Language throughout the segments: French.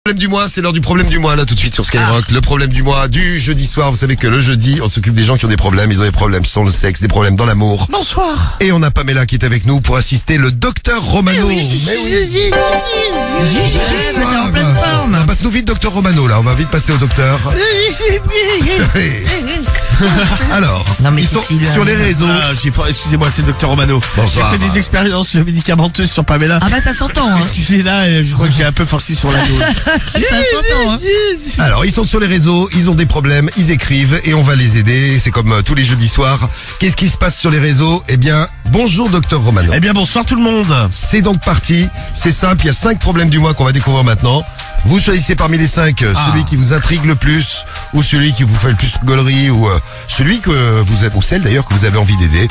Problème du mois, c'est l'heure du problème du mois là tout de suite sur Skyrock. Le problème du mois du jeudi soir. Vous savez que le jeudi, on s'occupe des gens qui ont des problèmes. Ils ont des problèmes sur le sexe, des problèmes dans l'amour. Bonsoir. Et on a Pamela qui est avec nous pour assister le docteur Romano. Oui, Bonsoir. en pleine forme. Ah, passe-nous vite docteur Romano là. On va vite passer au docteur. Allez. Alors, Non, mais ils sont Cécile, sur les réseaux. Excusez-moi, c'est le docteur Romano. Bonsoir. J'ai fait des expériences médicamenteuses sur Pamela. Ah bah ça s'entend, hein. Excusez-la, je crois que j'ai un peu forcé sur la dose. Ça s'entend, hein. Alors, ils sont sur les réseaux, ils ont des problèmes, ils écrivent et on va les aider. C'est comme tous les jeudis soirs. Qu'est-ce qui se passe sur les réseaux? Eh bien, bonjour docteur Romano. Eh bien, bonsoir tout le monde. C'est donc parti. C'est simple, il y a 5 problèmes du mois qu'on va découvrir maintenant. Vous choisissez parmi les 5 celui qui vous intrigue le plus ou celui qui vous fait le plus gaulerie ou celui que vous avez, ou celle d'ailleurs que vous avez envie d'aider.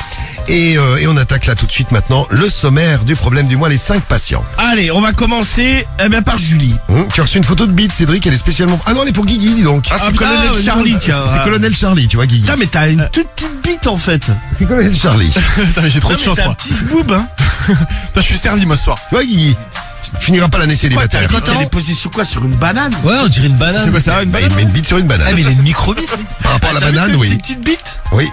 Et on attaque là tout de suite maintenant le sommaire du problème du mois, les 5 patients. Allez, on va commencer par Julie. Tu as reçu une photo de bite, Cédric, elle est spécialement... Ah non, elle est pour Guigui, dis donc. Ah, c'est Colonel Charlie, tiens. C'est Colonel Charlie, tu vois, Guigui. Putain, mais t'as une toute petite bite en fait. C'est Colonel Charlie. Putain, j'ai trop de chance, T'as un moi. petit boob, hein. Putain, je suis servi, moi, ce soir. Tu vois, Guigui, tu finiras pas l'année célibataire. Elle est posée sur quoi? Sur une banane? Ouais, on dirait une banane. C'est quoi ça, une Bah, il met une bite sur une banane. Ah, mais il a une micro-bite. Par rapport à la T'as vu banane, que oui. Une petite bite. Oui.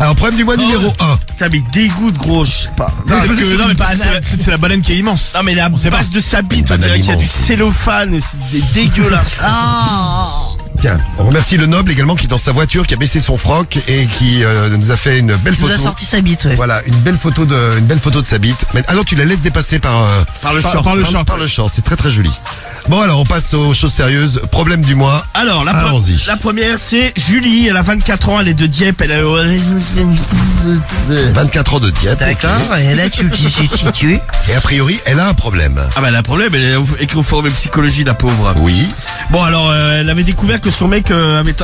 Alors, problème du mois numéro 1. Putain, mais dégoût de gros, je sais pas. Non, Parce que- non, mais banane. c'est la banane qui est immense. Non mais la sait base pas. de sa bite, Une on dirait banane qu'il y a du immense. cellophane, c'est dégueulasse. Ah. Tiens, on remercie le noble également qui est dans sa voiture, qui a baissé son froc et qui nous a fait une belle Il nous photo. a sorti sa bite, ouais. Voilà, une belle photo de sa bite. Mais, alors tu la laisses dépasser par Par le short. par le short. C'est très très joli. Bon alors on passe aux choses sérieuses. Problème du mois. Alors, Allons-y. la première, c'est Julie, elle a 24 ans, elle est de Dieppe, elle a... 24 ans de Dieppe. D'accord, ok. et là tu. Et a priori, elle a un problème. Ah bah elle a un problème, elle est au forum de psychologie, la pauvre. Oui, Bon alors, elle avait découvert que son mec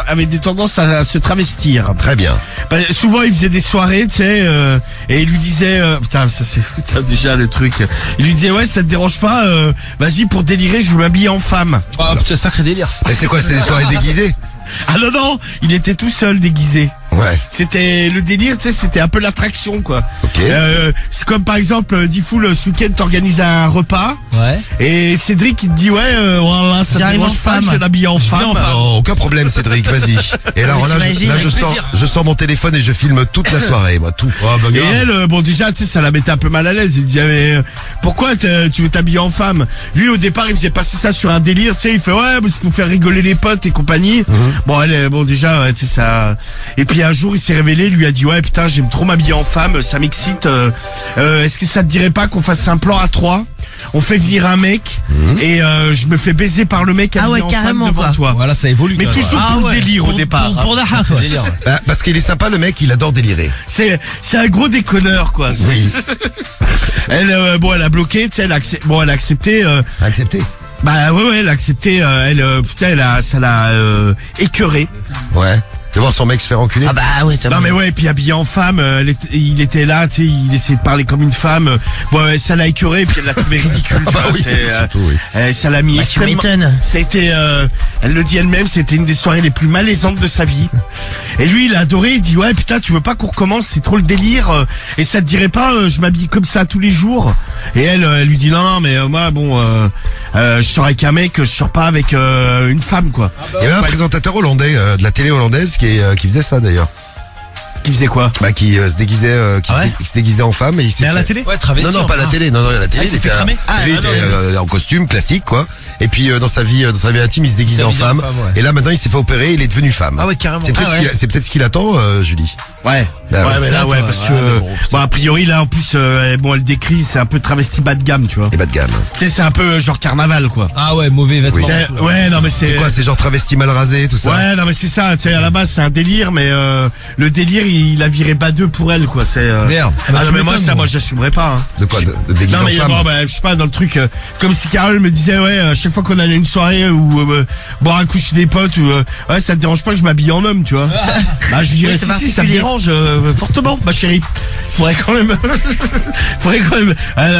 avait des tendances à se travestir. très bien. Bah, souvent il faisait des soirées, tu sais, et il lui disait... putain, ça c'est putain, déjà le truc. Il lui disait, ouais, ça te dérange pas, vas-y, pour délirer, je m'habille en femme. Ah, putain, sacré délire. Mais c'est quoi, c'est des soirées déguisées? Ah non, non, il était tout seul déguisé. Ouais, C'était le délire, tu sais, c'était un peu l'attraction, quoi. ok. C'est comme par exemple, Diffoul, ce week-end t'organises un repas, Ouais. et Cédric il te dit, ouais, voilà, ça te J'arrive dérange en pas, femme. je vais l'habiller en femme. Non, aucun problème Cédric, vas-y. Et alors Mais là, t'imagines, avec je sors mon téléphone et je filme toute la soirée, moi, tout. Et elle, bon déjà, tu sais, ça la mettait un peu mal à l'aise. Il me disait, mais pourquoi tu veux t'habiller en femme? Lui, au départ, il faisait passer ça sur un délire, tu sais, il fait, ouais, mais c'est pour faire rigoler les potes et compagnie. Bon, elle, bon déjà, ouais, tu sais, ça... Et puis un jour, il s'est révélé, il lui a dit, ouais, putain, j'aime trop m'habiller en femme, ça m'excite. Est-ce que ça te dirait pas qu'on fasse un plan à 3? On fait venir un mec, et je me fais baiser par le mec Ah habillé ouais, en carrément, femme devant quoi. toi. Voilà, ça évolue. Mais quand même. toujours Ah, pour le ouais. délire au départ. Pour la rap, quoi. Délire. Bah, parce qu'il est sympa, le mec, il adore délirer. C'est un gros déconneur, quoi. Oui. Elle, bon, elle a bloqué, tu sais, elle a accepté. Accepté. Bah ouais, elle a accepté. Putain, ça l'a écœuré. Ouais. De voir son mec se faire enculer. Ah bah ouais, ça Non mais ouais, et puis habillé en femme, il était là, tu sais, il essayait de parler comme une femme. Bon, ouais, ça l'a écœuré, et puis elle l'a trouvé ridicule. tu bah vois, oui, surtout, oui. ça l'a mis Bah, tu extrêmement. m'étonnes. Ça a été, elle le dit elle-même, c'était une des soirées les plus malaisantes de sa vie. Et lui, il a adoré. Il dit, ouais, putain, tu veux pas qu'on recommence? C'est trop le délire. Et ça te dirait pas, je m'habille comme ça tous les jours? Et elle lui dit, non, mais moi, bon, je sors avec un mec, je sors pas avec une femme, quoi. Il y avait un présentateur hollandais de la télé hollandaise qui faisait ça d'ailleurs. Qui faisait quoi? Bah qui se déguisait qui se déguisait en femme et il s'est Mais à fait... la télé? Ouais, Non travesti. non, pas la télé, non la télé il s'est fait un- cramer. lui, il était en costume classique quoi. Et puis dans sa vie intime, il se déguisait en déguisé en femme femme, ouais. et là maintenant il s'est fait opérer, il est devenu femme. Ah ouais, carrément. C'est peut-être Ah ouais. c'est peut-être ce qu'il attend Julie. Ouais. Bah ouais, ouais, mais là, ouais, toi, parce ouais, que, mais bon, putain. bon, a priori, là, en plus, bon, elle décrit, c'est un peu travesti bas de gamme, tu vois. Et bas de gamme. Tu sais, c'est un peu genre carnaval, quoi. Ah ouais, mauvais vêtements. Oui. Ouais, non, mais C'est quoi, c'est genre travesti mal rasé tout ça? Ouais, non, mais c'est ça, tu sais, à la base, c'est un délire, mais, le délire, il a viré badeux pour elle, quoi, c'est, Merde. Ah, bah, non, tu mais moi, m'étonnes, ça, moi. moi, j'assumerais pas, hein. De quoi, de déguiser Non, en mais femme? bon, bah, je sais pas, dans le truc, comme si Carole me disait, ouais, à chaque fois qu'on allait à une soirée ou boire un coup chez des potes, ou ouais, ça te dérange pas que je m'habille en homme, tu vois. Bah, je lui dirais, Oui, c'est si, ça me particulier. dérange fortement, ma chérie. Faudrait quand même,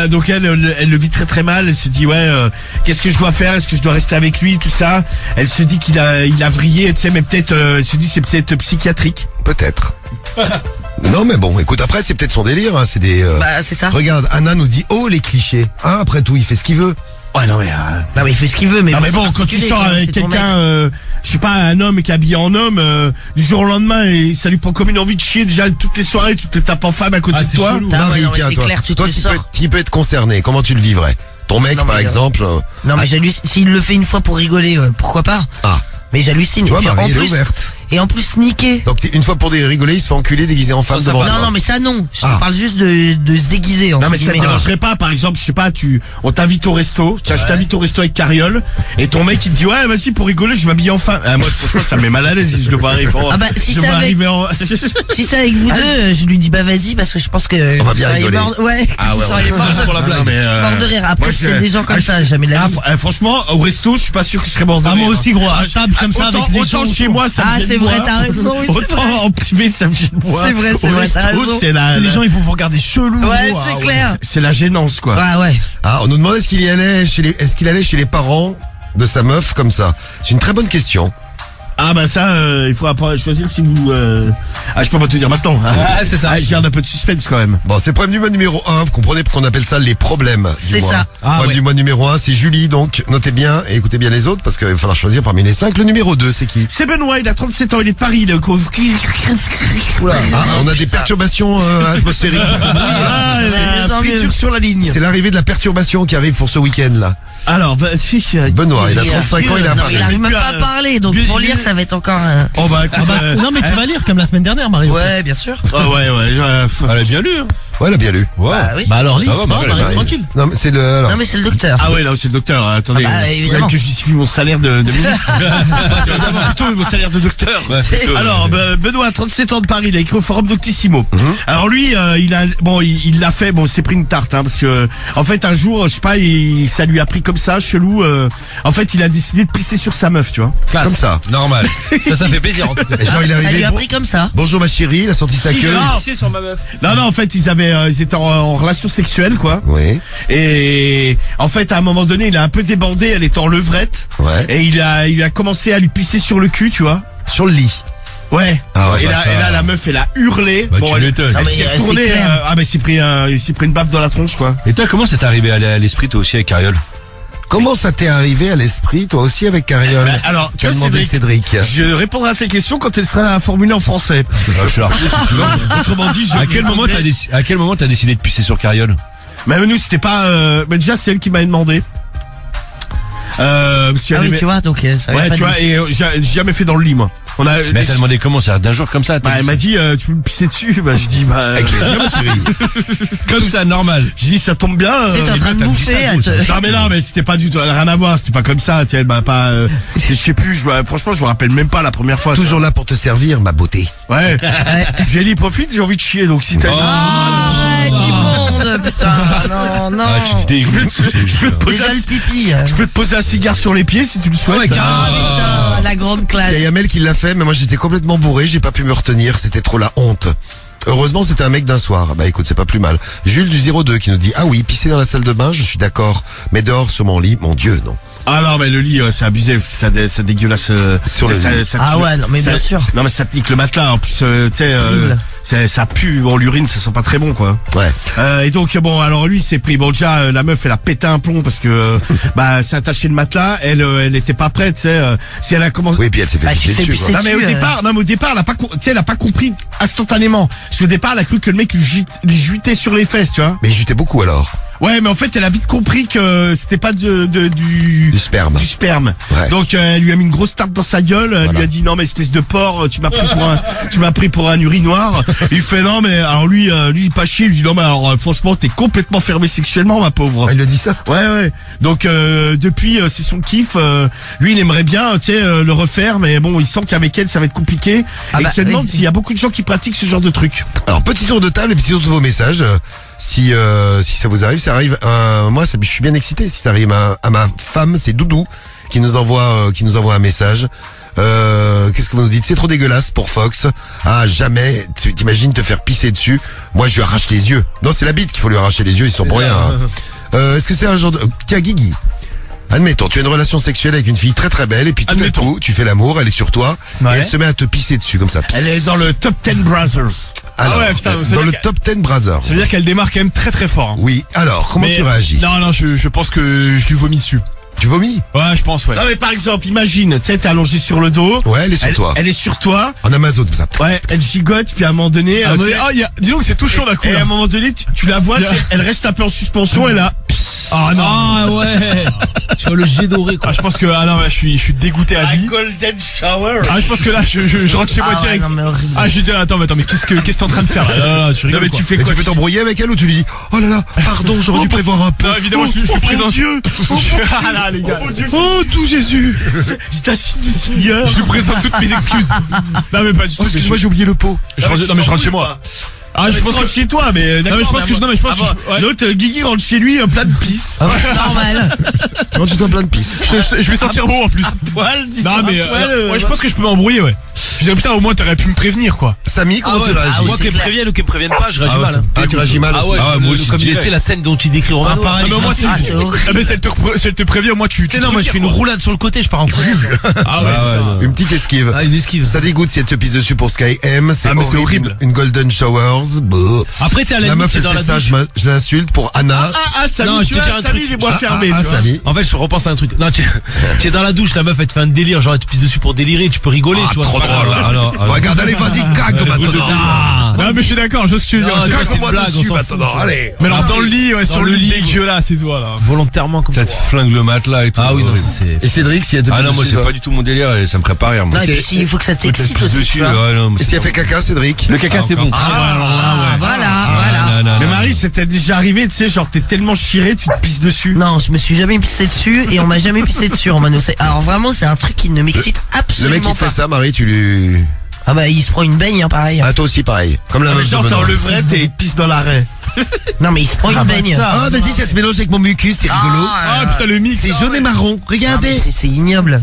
donc elle le vit très très mal. Elle se dit, ouais, qu'est-ce que je dois faire? Est-ce que je dois rester avec lui, tout ça? Elle se dit il a vrillé, tu sais, mais peut-être, elle se dit c'est peut-être psychiatrique. Peut-être. Non mais bon, écoute, après c'est peut-être son délire, hein, c'est des... Bah c'est ça. Regarde, Anna nous dit, oh les clichés. Hein, après tout, il fait ce qu'il veut. Ouais, non mais... Non, mais il fait ce qu'il veut, mais Non mais bon, c'est quand tu particulier, sors quoi, avec c'est ton quelqu'un, mec. je sais pas, un homme qui est habillé en homme, du jour au lendemain, et ça lui prend comme une envie de chier déjà toutes les soirées, toutes les tapes en femme à côté de toi. Ah Non, ouais, non, mais tiens, c'est clair, tu toi te qui sors. qui peut être concerné, comment tu le vivrais? Ton mec, Non, par mais, exemple, Non, mais s'il le fait une fois pour rigoler, pourquoi pas? ah, Mais j'hallucine. tu vois, Et puis, Marie, elle est ouverte. et en plus, sniquer. Donc, une fois pour rigoler, il se fait enculer déguisé en femme devant toi. Non, non, mais ça, non. Je Ah. parle juste de se déguiser, Non entre mais ça te guillemets. dérangerait pas, par exemple, je sais pas, on t'invite au resto, tiens, je t'invite au resto avec Carriole, et ton mec il te dit ouais vas-y pour rigoler je m'habille en femme. Ah, moi franchement ça me met mal à l'aise si je le vois arriver. Ah bah, si je c'est vois avec- arriver en... Si c'est avec vous deux, je lui dis bah vas-y parce que je pense que On va vous bien seriez rigoler. mort- ouais, vous seriez mort pour la blague. mort de rire. Après moi, c'est je- des gens comme ah, ça, jamais de la vie. franchement au resto je suis pas sûr que je serais mort de rire. moi aussi, gros, à table comme ça, autant, avec des autant gens chez autour. moi ça me Ah, gêne c'est vrai, moi. t'as raison, oui, c'est Autant vrai. en privé ça me gêne moi. C'est vrai, Au t'as resto, raison. c'est la, Les gens, ils vont vous regarder chelou. Ouais, gros. c'est clair. c'est la gênance quoi. Ah ouais. Ah, on nous demandait est-ce qu'il allait chez les parents de sa meuf comme ça. C'est une très bonne question. Ah bah ça, il faut après choisir si vous... Ah je peux pas te dire maintenant. Hein. Ah, c'est ça. Ah, je garde un peu de suspense quand même. Bon, c'est problème du mois numéro 1. Vous comprenez pourquoi on appelle ça les problèmes du C'est mois. ça. Ah, Problème ouais. du mois numéro 1, c'est Julie, donc notez bien et écoutez bien les autres parce qu'il va falloir choisir parmi les 5. Le numéro 2, c'est qui? C'est Benoît, il a 37 ans, il est de Paris. Ah, on a des perturbations atmosphériques. Ah, C'est la mieux en mieux. friture sur la ligne. C'est l'arrivée de la perturbation qui arrive pour ce week-end là. Alors, Benoît, il a 35 ans, il a Non, Paris. il arrive même pas à parler, donc pour lire ça va être encore un... Oh bah écoute, Non, mais tu vas lire comme la semaine dernière, Mario. Ouais, bien sûr. ouais, Elle a bien lu. Hein. Ouais, elle a bien lu. Ouais. Bah oui. Bah alors, lis, Ah c'est ouais, pas bah, grave, ouais, Mario, tranquille. Non, mais c'est le. Alors, Non mais c'est le docteur. Ah ouais, là c'est le docteur. Attendez, Ah bah, il évidemment. que je justifie mon salaire de ministre. Plutôt mon salaire de docteur. Ouais, plutôt, Alors, Benoît, 37 ans de Paris, il a écrit au forum Doctissimo. Alors lui, il l'a fait. Bon, c'est pris une tarte, hein, parce que en fait un jour, je sais pas, ça lui a pris comme ça, chelou. En fait, il a décidé de pisser sur sa meuf, tu vois. Classe. Comme ça. Normal. Ça fait plaisir en tout cas. et genre, il est Ça arrivé. lui a pris comme ça. Bonjour ma chérie, il a sorti sa queue. sur ma meuf. Non, en fait, ils étaient en relation sexuelle, quoi. Oui, Et en fait, à un moment donné, il a un peu débordé, elle était en levrette. ouais. Et il a commencé à lui pisser sur le cul, tu vois. Sur le lit. Ouais. Ah ouais, et, bâtard. là, la meuf, elle a hurlé. Bah, tu elle, m'étonnes. elle Ah, s'est mais, retournée. c'est clair. Il s'est pris une baffe dans la tronche, quoi. Et toi, comment ça t'est arrivé à l'esprit, toi aussi, avec Carriole? Comment ça t'est arrivé à l'esprit, toi aussi, avec Carriole? Bah, alors, tu Tu as vois, demandé Cédric, Cédric. je répondrai à tes questions quand elles seront formulées en français. Je suis là. Autrement dit, À quel moment t'as décidé de pisser sur Carriole? Mais nous, c'était pas. Mais déjà, c'est elle qui m'avait demandé. Si Ah elle oui, aimait- tu vois, donc ça avait Ouais, pas tu de- vois, et j'ai jamais fait dans le lit, moi. On a. Mais elle t'a demandé comment ça? D'un jour comme ça? Bah, elle m'a dit, tu peux me pisser dessus. Bah, je dis, Avec plaisir, ma chérie. Comme ça, normal. je dis, ça tombe bien. Tu sais, t'es en train de t'as dit bouffer. ça, elle te- Non mais c'était pas du tout, elle a rien à voir, c'était pas comme ça, tiens, elle m'a pas, je sais plus, franchement je me rappelle même pas la première fois. Toujours là pour te servir, ma beauté. Ouais. J'ai dit profite, j'ai envie de chier, donc si t'as Arrête, immonde, putain. Non, non. Ah, tu te dégoûtes. je peux te poser Déjà le pipi. je peux te poser un cigare sur les pieds si tu le souhaites. Ah putain, la grande classe. Il y a Yamel qui l'a fait, mais moi j'étais complètement bourré, j'ai pas pu me retenir, c'était trop la honte. Heureusement, c'était un mec d'un soir. Bah écoute, c'est pas plus mal. Jules du 02 qui nous dit, ah oui, pisser dans la salle de bain, je suis d'accord. Mais dehors sur mon lit, mon Dieu, non. Ah non mais le lit c'est abusé parce que ça dégueulasse Sur le lit. Ah ouais, non, mais bien sûr. Non mais ça te nique le matelas en plus tu sais Horrible. ça pue, bon l'urine ça sent pas très bon quoi. Ouais. Et donc bon alors lui c'est pris bon déjà la meuf elle a pété un plomb parce que bah c'est attaché le matelas, elle était pas prête tu sais si elle a commencé. Oui, puis elle s'est fait Bah, tu pisser te fais dessus, quoi. pisser Non mais au dessus, départ, elle a pas, tu sais, elle a pas compris instantanément. Parce qu'au départ, elle a cru que le mec lui juitait sur les fesses, tu vois. Mais il jutait beaucoup alors. Ouais, mais en fait, elle a vite compris que c'était pas du sperme. Du sperme. Ouais. Donc elle lui a mis une grosse tarte dans sa gueule. Elle Voilà. lui a dit non mais espèce de porc, tu m'as pris pour un urinoir. Il fait non mais alors lui pas chier. Il lui dit non mais alors franchement t'es complètement fermé sexuellement ma pauvre. Ah, il le dit ça? Ouais. Donc depuis c'est son kiff. Lui il aimerait bien tu sais le refaire, mais bon il sent qu'avec elle ça va être compliqué. Ah Et bah, il se demande oui. s'il y a beaucoup de gens qui pratiquent ce genre de truc. Alors, petit tour de table et petit tour de vos messages. Si ça vous arrive, ça arrive. Moi, je suis bien excité. Si ça arrive à ma femme, c'est Doudou qui nous envoie un message. Qu'est-ce que vous nous dites? C'est trop dégueulasse pour Fox. Ah, jamais. Tu t'imagines te faire pisser dessus? Moi, je lui arrache les yeux. Non, c'est la bite qu'il faut lui arracher les yeux. Ils sont pour rien. Hein. Est-ce que c'est un genre de... Tiens, Guigui. Admettons, tu as une relation sexuelle avec une fille très très belle et puis tout à Admettons. coup, tu fais l'amour, elle est sur toi Ouais. et elle se met à te pisser dessus comme ça. Elle est dans le top 10 Brothers. Alors, ouais, putain, ça veut dans le dire top 10 Brothers. Ça veut dire qu'elle démarre quand même très très fort. Hein. Oui, alors, comment Mais- tu réagis? Non, je pense que je lui vomis dessus. Tu vomis? Ouais, je pense, ouais. Non mais par exemple, imagine, tu sais, t'es allongé sur le dos. Ouais, elle est sur toi. Elle est sur toi. En Amazon, comme ça. Ouais, elle gigote, puis à un moment donné, Ah, tu sais, dis donc, c'est tout chaud d'un coup. et à là. un moment donné, tu la vois, tu sais, elle reste un peu en suspension, elle a. Ah non. Ah ouais. Tu vois le jet doré quoi. Ah, je pense que non, je suis dégoûté à vie. golden shower. Ah, je pense que là, je rentre chez moi Ah ouais, direct. non, mais horrible. Ah, je lui dis attends, mais qu'est-ce que t'es en train de faire là, tu Non rigoles mais quoi. tu fais Mais quoi tu peux t'embrouiller avec elle ou tu lui dis, oh là là, pardon, j'aurais dû prévoir un peu. Non, évidemment, je suis présent. Dieu. Ah là, les gars. Oh tout Jésus. C'est assis du Seigneur. Je lui présente toutes mes excuses. Non, mais pas du tout. Oh, excuse-moi, j'ai oublié le pot. je rentre chez moi. Ah, je pense que chez toi, mais d'accord. mais je pense que je pense que ouais. L'autre Guigui rentre chez lui plein de pisse. Ah ouais, normal. Quand tu dois plein de pisse. je vais sortir beau en plus. Poil, Non, mais ouais, je pense que je peux m'embrouiller, ouais. Je dirais putain, au moins t'aurais pu me prévenir quoi. Samy, comment tu réagis? Moi c'est qu'elle me clair. prévienne ou qu'elle me prévienne pas, je réagis mal. Hein. Ah, tu réagis mal Ah aussi. ouais, moi aussi, comme je tu dirais. sais la scène dont il décrit Romano. pareil. Ah, mais au moins Ah, c'est horrible. Ah, mais si elle te prévient, au moins tu Non mais je fais une roulade sur le côté, je pars en couille. Ah ouais, putain. Une petite esquive. Ah une esquive. Ça dégoûte si elle te pisse dessus pour Sky M. C'est Ah, mais c'est horrible. horrible. Une golden showers. Bah. Après t'es à la La limite, meuf, t'es elle dans fait la ça, douche. je l'insulte pour Anna. Samy, Non, je tu te vois, dis un Samy, truc. il est moins fermé, tu vois. Samy. En fait, je repense à un truc. Non, tu es dans la douche, la meuf, elle te fait un délire, genre elle te pisse dessus pour délirer, tu peux rigoler, tu vois. Trop c'est pas drôle. grave. Regarde, allez, vas-y, cague maintenant. Ah, Non, mais je suis d'accord, je vois ce que tu veux dire. Non, Je sais pas, Cague-moi blague, dessus on s'en maintenant, fout. allez. Mais alors dans le lit, ouais, sur le le lit, lit, dégueulasse, c'est toi là. volontairement comme ça. Ça te flingue le matelas et tout. Ah oui, non, horrible. ça c'est. Et Cédric, si elle te pisse Ah non, moi dessus, c'est toi pas du tout mon délire et ça me ferait pas rire. Moi. Non, et puis il faut que ça t'excite Pisse aussi, dessus, tu vois. ouais, non, mais Et si elle fait caca, Cédric? Le caca c'est bon. Ah, voilà. non, Mais non. Marie, c'était déjà arrivé, tu sais, genre t'es tellement chiré, tu te pisses dessus. Non, je me suis jamais pissé dessus et on m'a jamais pissé dessus, Romano. Alors vraiment, c'est un truc qui ne m'excite Le absolument mec qui te pas. fait ça, Marie, tu lui... Ah bah il se prend une baigne, hein, pareil. Ah, toi aussi, pareil. Comme la Mais meuf de genre t'es en Benoît. levrette et il te pisse dans l'arrêt. Non mais il se prend une baigne. bâtard. Ah, vas-y, ça se mélange avec mon mucus, c'est rigolo. Ah putain, le mix. C'est jaune et marron, Non, mais regardez. c'est ignoble.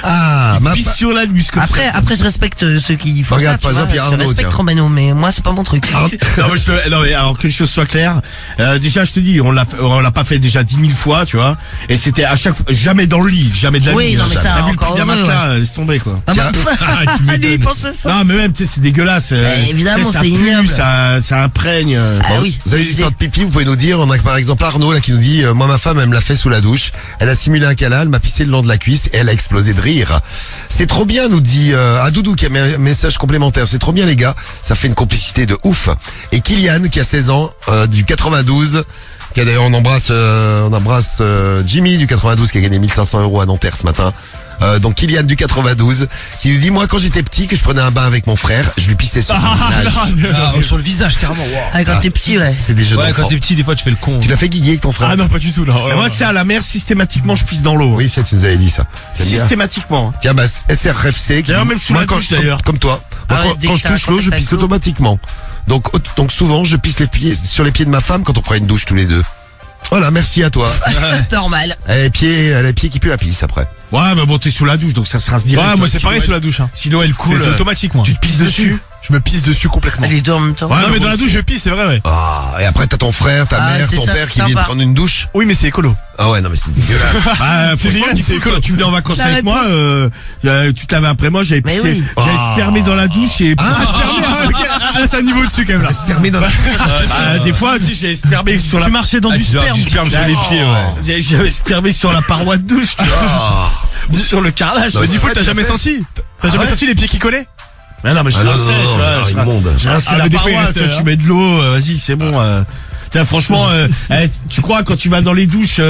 Ah, ma... Pisse sur la nuque comme ça. Après je respecte ceux qui font Regarde, ça. par tu exemple, vois, il y a je Arnaud, respecte tiens. Romano, mais moi c'est pas mon truc. Non, mais alors que les choses soient claires, déjà je te dis, on l'a pas fait déjà 10 000 fois, tu vois, et c'était à chaque fois, jamais dans le lit, jamais de la Oui, vie. non, mais ça, T'as vu le encore prix d'un heureux, matelas, laisse tomber quoi. Ah bah, tu m'étonnes. il pense à ça. Non mais même, tu sais, c'est dégueulasse. évidemment, tu sais, ça c'est pue, ignoble. ça imprègne. Ah oui. Vous avez des histoires de pipi, vous pouvez nous dire. On a par exemple Arnaud là qui nous dit moi ma femme elle me l'a fait sous la douche. Elle a simulé un câlin, elle m'a pissé le long de la cuisse et elle a explosé de rire. C'est trop bien, nous dit Doudou qui a mis un message complémentaire. C'est trop bien les gars, ça fait une complicité de ouf. Et Kylian qui a 16 ans du 92. Qui a d'ailleurs on embrasse Jimmy du 92 qui a gagné 1500 € à Nanterre ce matin. Donc Kylian du 92 qui nous dit moi quand j'étais petit que je prenais un bain avec mon frère, je lui pissais sur son visage. Ah, sur le visage carrément. Wow. Ah, quand t'es petit, ouais. C'est des jeux Ouais, d'enfants. quand t'es petit, des fois tu fais le con. Tu l'as fait guiguer avec ton frère? Ah non, pas du tout là. Mais moi, tu sais, à la mer, systématiquement, je pisse dans l'eau. Oui, ça tu nous avais dit ça. J'aime bien. Systématiquement. Tiens, bah, SRFC, qui D'ailleurs, dit, même sous moi, la quand douche, je- d'ailleurs. Comme toi. Moi, Ah ouais, dès quand que je t'as touche un l'eau, je contact pisse avec l'eau. automatiquement. Donc souvent, je pisse sur les pieds de ma femme quand on prend une douche tous les deux. Voilà, merci à toi. Normal. Elle a les pieds qui puent la pisse après. Ouais, mais bon, t'es sous la douche, donc ça se rince direct. Ouais, moi tu c'est vois, pareil sinon sous la douche. Hein. Sinon, elle coule. C'est automatique moi. Tu te pisses dessus. Je me pisse dessus complètement. Les deux en même temps. Ouais, Non mais bon, dans la douche je pisse, c'est vrai ouais. Ah, et après t'as ton frère, ta Ah, mère, c'est ton ça, père c'est qui viennent sympa. prendre une douche. Oui mais c'est écolo. Ah ouais, non mais c'est dégueulasse. Bah, franchement, génial, du c'est coup, écolo. quand tu venais en vacances La avec moi, tu te lavais après moi, j'avais Mais pissé, oui. j'avais spermé dans la douche et Ah là c'est un niveau dessus quand même là. Permis dans la... des fois, tu sais, j'avais spermé sur la. Tu marchais dans du sperme. Du sperme sur les pieds, ouais. J'avais spermé sur la paroi de douche, tu vois, Ah. sur le carrelage. Non, mais Vas-y, faut que t'as tu l'as jamais fait. senti. T'as jamais ouais senti les pieds qui collaient? Mais non, mais je Ah non, rinçais, non, tu non, vois, non, je immonde. je rinçais Ah, la mais des fois, il paroi, restait, tu vois, hein. tu mets de l'eau, vas-y, c'est bon. Tiens, franchement, tu crois quand tu vas dans les douches,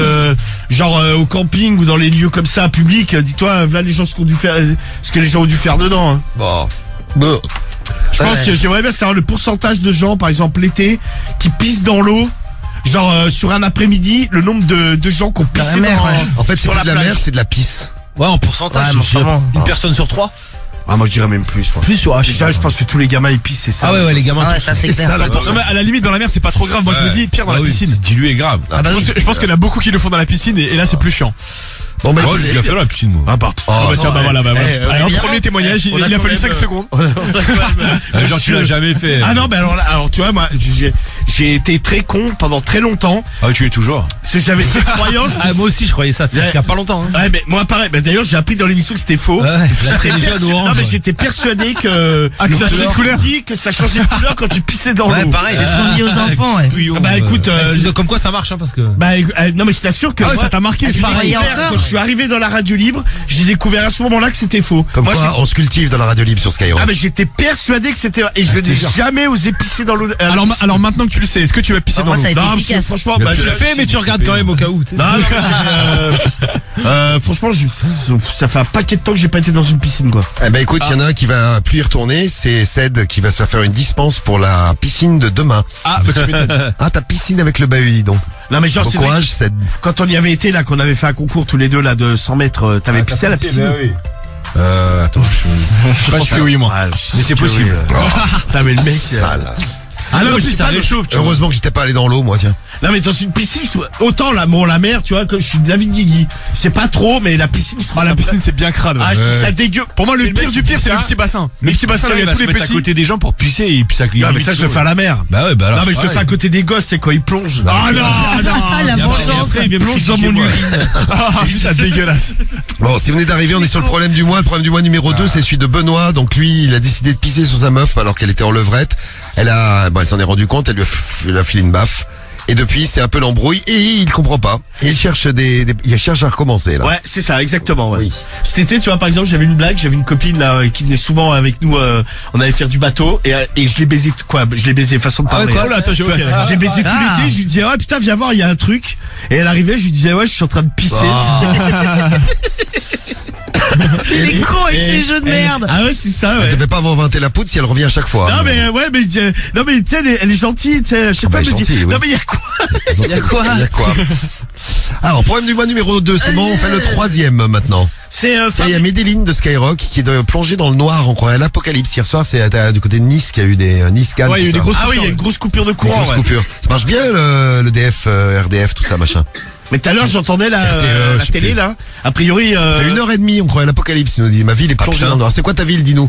genre au camping ou dans les lieux comme ça, publics, dis-toi, voilà les gens ce que les gens ont dû faire dedans. Hein. Bon. Bon. Je pense que j'aimerais bien savoir le pourcentage de gens, par exemple l'été, qui pissent dans l'eau. Genre sur un après-midi, le nombre de gens qui ont Dans la pissé mer, dans, ouais. En fait, c'est sur plus la de la plage. mer, c'est de la pisse. Ouais, en pourcentage. Ouais, mais je dirais vraiment. une personne sur 3. Ah, moi je dirais même plus. Moi. Plus sur Déjà, je pense que tous les gamins ils pissent, c'est ça. Ah ouais, les gamins. Ah ouais, ça c'est C'est clair. ça, la Non mais à la limite dans la mer c'est pas trop grave. Moi je me dis pire dans la piscine. Dilué grave. Ah bah oui. Je pense qu'il y en a beaucoup qui le font dans la piscine et là c'est plus chiant. Bon, bah, Oh, écoutez, j'ai déjà fait la piscine, moi. Ah bah, tiens, bah voilà, bah voilà. Allez, Un bien. premier témoignage, il a fallu 5 secondes. Genre, tu l'as jamais fait. Ah non, mais alors tu vois, moi, j'ai été très con pendant très longtemps. Ah, tu es toujours. Parce que j'avais cette croyance. Ah, moi aussi, je croyais ça. C'est Ouais. il y a pas longtemps. Hein. Ouais, mais moi pareil. Bah, d'ailleurs, j'ai appris dans l'émission que c'était faux. Ouais, la J'étais télévision persuadé- orange. non, mais j'étais persuadé que. Ah, que ça changeait de couleur. dit que ça changeait de couleur quand tu pissais dans Ouais, l'eau. pareil. C'est ce qu'on dit aux enfants, ouais. Bah écoute, Comme quoi ça marche, hein, parce que. non mais je t'assure que Ah ouais, moi, ça t'a marqué, j'ai c'est pareil. découvert, Encore. quand je suis arrivé dans la radio libre, j'ai découvert à ce moment-là que c'était faux. Comme Moi, quoi, on se cultive dans la radio libre sur Skyrock. ah mais j'étais persuadé que c'était et je n'ai jamais osé pisser dans l'eau. Alors maintenant que tu le sais, est-ce que tu vas pisser dans Moi, l'eau? ça a été non, parce que efficace. franchement, Tu le fais, mais tu regardes quand même au cas où. tu sais. non, franchement, ça fait un paquet de temps que j'ai pas été dans une piscine quoi. Eh ben écoute, il y en a un qui va plus y retourner, c'est Ced qui va se faire une dispense pour la piscine de demain. Ah, bah tu m'étonnes. Ah, ta piscine avec le bahut, dis donc. Non mais genre Bon c'est vrai, courage, Ced. quand on y avait été là, qu'on avait fait un concours tous les deux là de 100 mètres, t'avais pissé à la piscine. Attends, Je pense que oui, moi. Ah, mais c'est possible. Putain mais le mec. Sale. Ah non, En mais plus, je sais ça pas, réchauffe, tu vois. Heureusement que j'étais pas allé dans l'eau, moi, tiens. non mais dans une piscine, je trouve, autant la mer, tu vois, que je suis de l'avis de Guigui. C'est pas trop, mais la piscine, je trouve Ah, ça la piscine, c'est bien crade. Ah, Ouais. je trouve ça dégueu. Pour moi, le C'est le pire mec du qui pire, dit c'est ça. le petit bassin. Le petit bassin, là, il y a tous les à petits. côté des gens pour pisser et puis ça. Non, mais ça, je le fais à la mer. Bah ouais, bah alors. Non, mais je le fais à côté des gosses, c'est quand ils plongent. Ah non, Ah, la vengeance. Après, il vient me plonge dans critiquer, mon moi. urine. Ah, putain, dégueulasse. Bon, si vous venez d'arriver, on est sur le problème du mois. Le problème du mois numéro 2, c'est celui de Benoît. Donc lui, il a décidé de pisser sur sa meuf alors qu'elle était en levrette. Elle s'en est rendu compte, elle lui a filé une baffe. Et depuis, c'est un peu l'embrouille et il comprend pas. Et il cherche il cherche à recommencer, là. Ouais, c'est ça, exactement. Ouais. Oui. Cet été, tu vois, par exemple, j'avais une blague, j'avais une copine là qui venait souvent avec nous. On allait faire du bateau et je l'ai baisé je l'ai baisé façon de parler. Oh là, attends, j'ai Tu vois, ok. je l'ai baisé tout Ah. l'été, je lui disais ouais putain viens voir, il y a un truc. Et elle arrivait, je lui disais ouais je suis en train de pisser. Il est con avec ces jeux de merde. Ah ouais c'est ça Elle ouais. devait pas avoir vanté la poudre si elle revient à chaque fois. Non mais ouais mais je disais, non mais tu sais elle est gentille, tu sais, je sais Ah bah, pas, je elle est me dis gentille, oui. non mais il y a quoi? Il y a quoi? Il y a quoi? Alors, problème du mois numéro 2, c'est bon, on fait le 3e maintenant. C'est Il y a Medellin de Skyrock qui est plongé dans le noir, on croirait l'apocalypse. Hier soir, c'est du côté de Nice qu'il y a eu des Nice-Cannes. Ouais, il y a eu tout des ça. grosses ah oui il y a une grosse coupure de Des courant. grosses Ouais. coupures. Ça marche bien le DF, RDF, tout ça, machin. Mais tout à l'heure j'entendais la je sais télé plus. là. A priori. T'as 1h30, on croyait l'apocalypse, il nous dit. Ma ville est plongée putain. dans le noir. C'est quoi ta ville, dis-nous?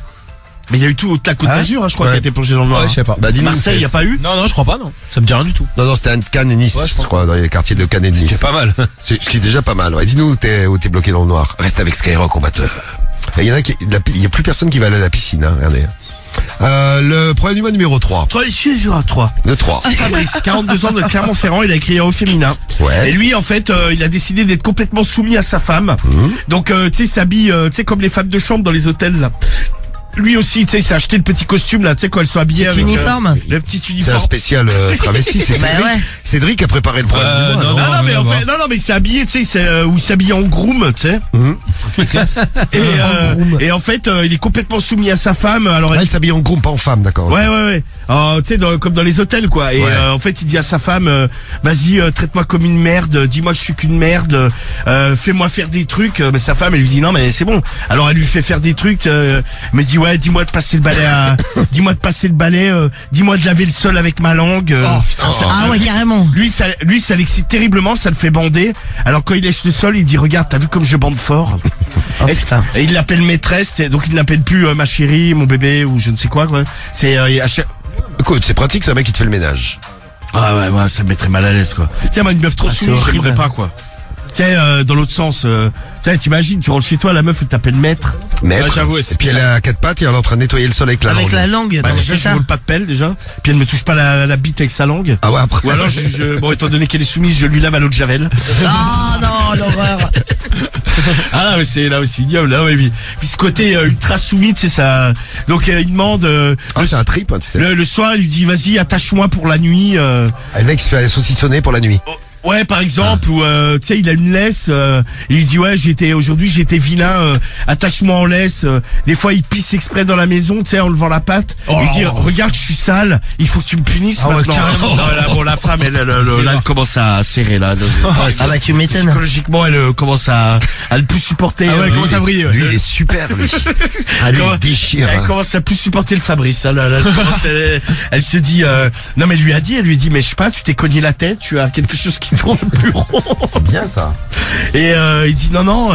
Mais il y a eu toute la Côte d'Azur, hein, je crois, Ouais. qui a été plongée dans le noir. Ouais, je sais pas. Bah, dis-nous. Marseille, il y a pas eu? Non, je crois pas, non. Ça me dit rien du tout. Non, c'était à Cannes et Nice, Ouais, je je pense crois, dans les quartiers de Cannes et de Nice. C'est pas mal. C'est ce qui est déjà pas mal. Ouais. Dis-nous où t'es bloqué dans le noir. Reste avec Skyrock, on va te... Il y en a il y a plus personne qui va aller à la piscine, hein, regardez. Le problème du mois numéro 3. Toi, ici, il y aura 3. Le 3. Fabrice, 42 ans de Clermont-Ferrand, il a écrit au féminin. Ouais. Et lui, en fait, il a décidé d'être complètement soumis à sa femme. Donc, tu sais, il s'habille, tu sais, comme les femmes de chambre dans les hôtels, là. Lui aussi, tu sais, il s'est acheté le petit costume, là, tu sais, quand elles sont habillées Petit avec uniforme. le petit C'est un uniforme. spécial travesti, c'est Bah Cédric. ouais. Cédric a préparé le problème du mois, non? Non, mais en fait, non, mais il s'est habillé, tu sais, où il s'habille en groom, tu sais. Et en fait, il est complètement soumis à sa femme. Alors, Ah, il s'habille en groom, pas en femme, d'accord. ouais. Tu sais, comme dans les hôtels, quoi. Et Ouais. en fait, il dit à sa femme, vas-y, traite-moi comme une merde, dis-moi que je suis qu'une merde, fais-moi faire des trucs. Mais sa femme, elle lui dit non, mais c'est bon. Alors, elle lui fait faire des trucs, mais dit ouais, dis-moi de passer le balai dis-moi de passer le balai, dis-moi de laver le sol avec ma langue. Ah ouais, carrément. Lui, ça l'excite terriblement, ça le fait bander. Alors quand il lèche le sol, il dit regarde, t'as vu comme je bande fort. Oh, putain. Et il l'appelle maîtresse, donc il l'appelle plus ma chérie, mon bébé ou je ne sais quoi. C'est Écoute, c'est pratique, c'est un mec qui te fait le ménage. ah ouais, ça me mettrait mal à l'aise quoi. Tiens, moi une meuf trop soumise, horrible. j'aimerais pas quoi. Tiens, dans l'autre sens, tiens, t'imagines, tu rentres chez toi, la meuf elle t'appelle maître. Maître. Ouais, j'avoue, et c'est puis elle a 4 pattes et elle est en train de nettoyer le sol avec la Avec langue. la langue. Bah, non, déjà, c'est je ça. roule pas de pelle déjà. Puis elle me touche pas la bite avec sa langue. Ah ouais, après. Ou alors, bon, étant donné qu'elle est soumise, je lui lave à l'eau de javel. Ah non, l'horreur. Ah là, mais c'est là aussi ignoble, là, oui. Puis ce côté ultra soumis, c'est ça. Donc il demande Ah, c'est un trip, hein, tu sais. le soir, il lui dit vas-y, attache-moi pour la nuit. Ah, le mec se fait saucissonner pour la nuit. Ouais, par exemple, ou tu sais, il a une laisse. Il lui dit ouais, aujourd'hui j'ai été vilain. Attache-moi en laisse. Des fois, il pisse exprès dans la maison, tu sais, en levant la patte. Il lui dit regarde, je suis sale. Il faut que tu me punisses Ah ouais, maintenant. carrément. Non, là, bon, la femme, elle commence à serrer là. Ah bah tu m'étonnes. Psychologiquement, elle commence à ne plus supporter. Ah ouais, elle commence à briller. Lui, il est super, lui. Ah, lui, il déchire. Elle hein. commence à plus supporter le Fabrice. Elle se dit, non mais elle lui dit, mais je sais pas, tu t'es cogné la tête, tu as quelque chose qui qui tourne le bureau. C'est bien ça. Et il dit non,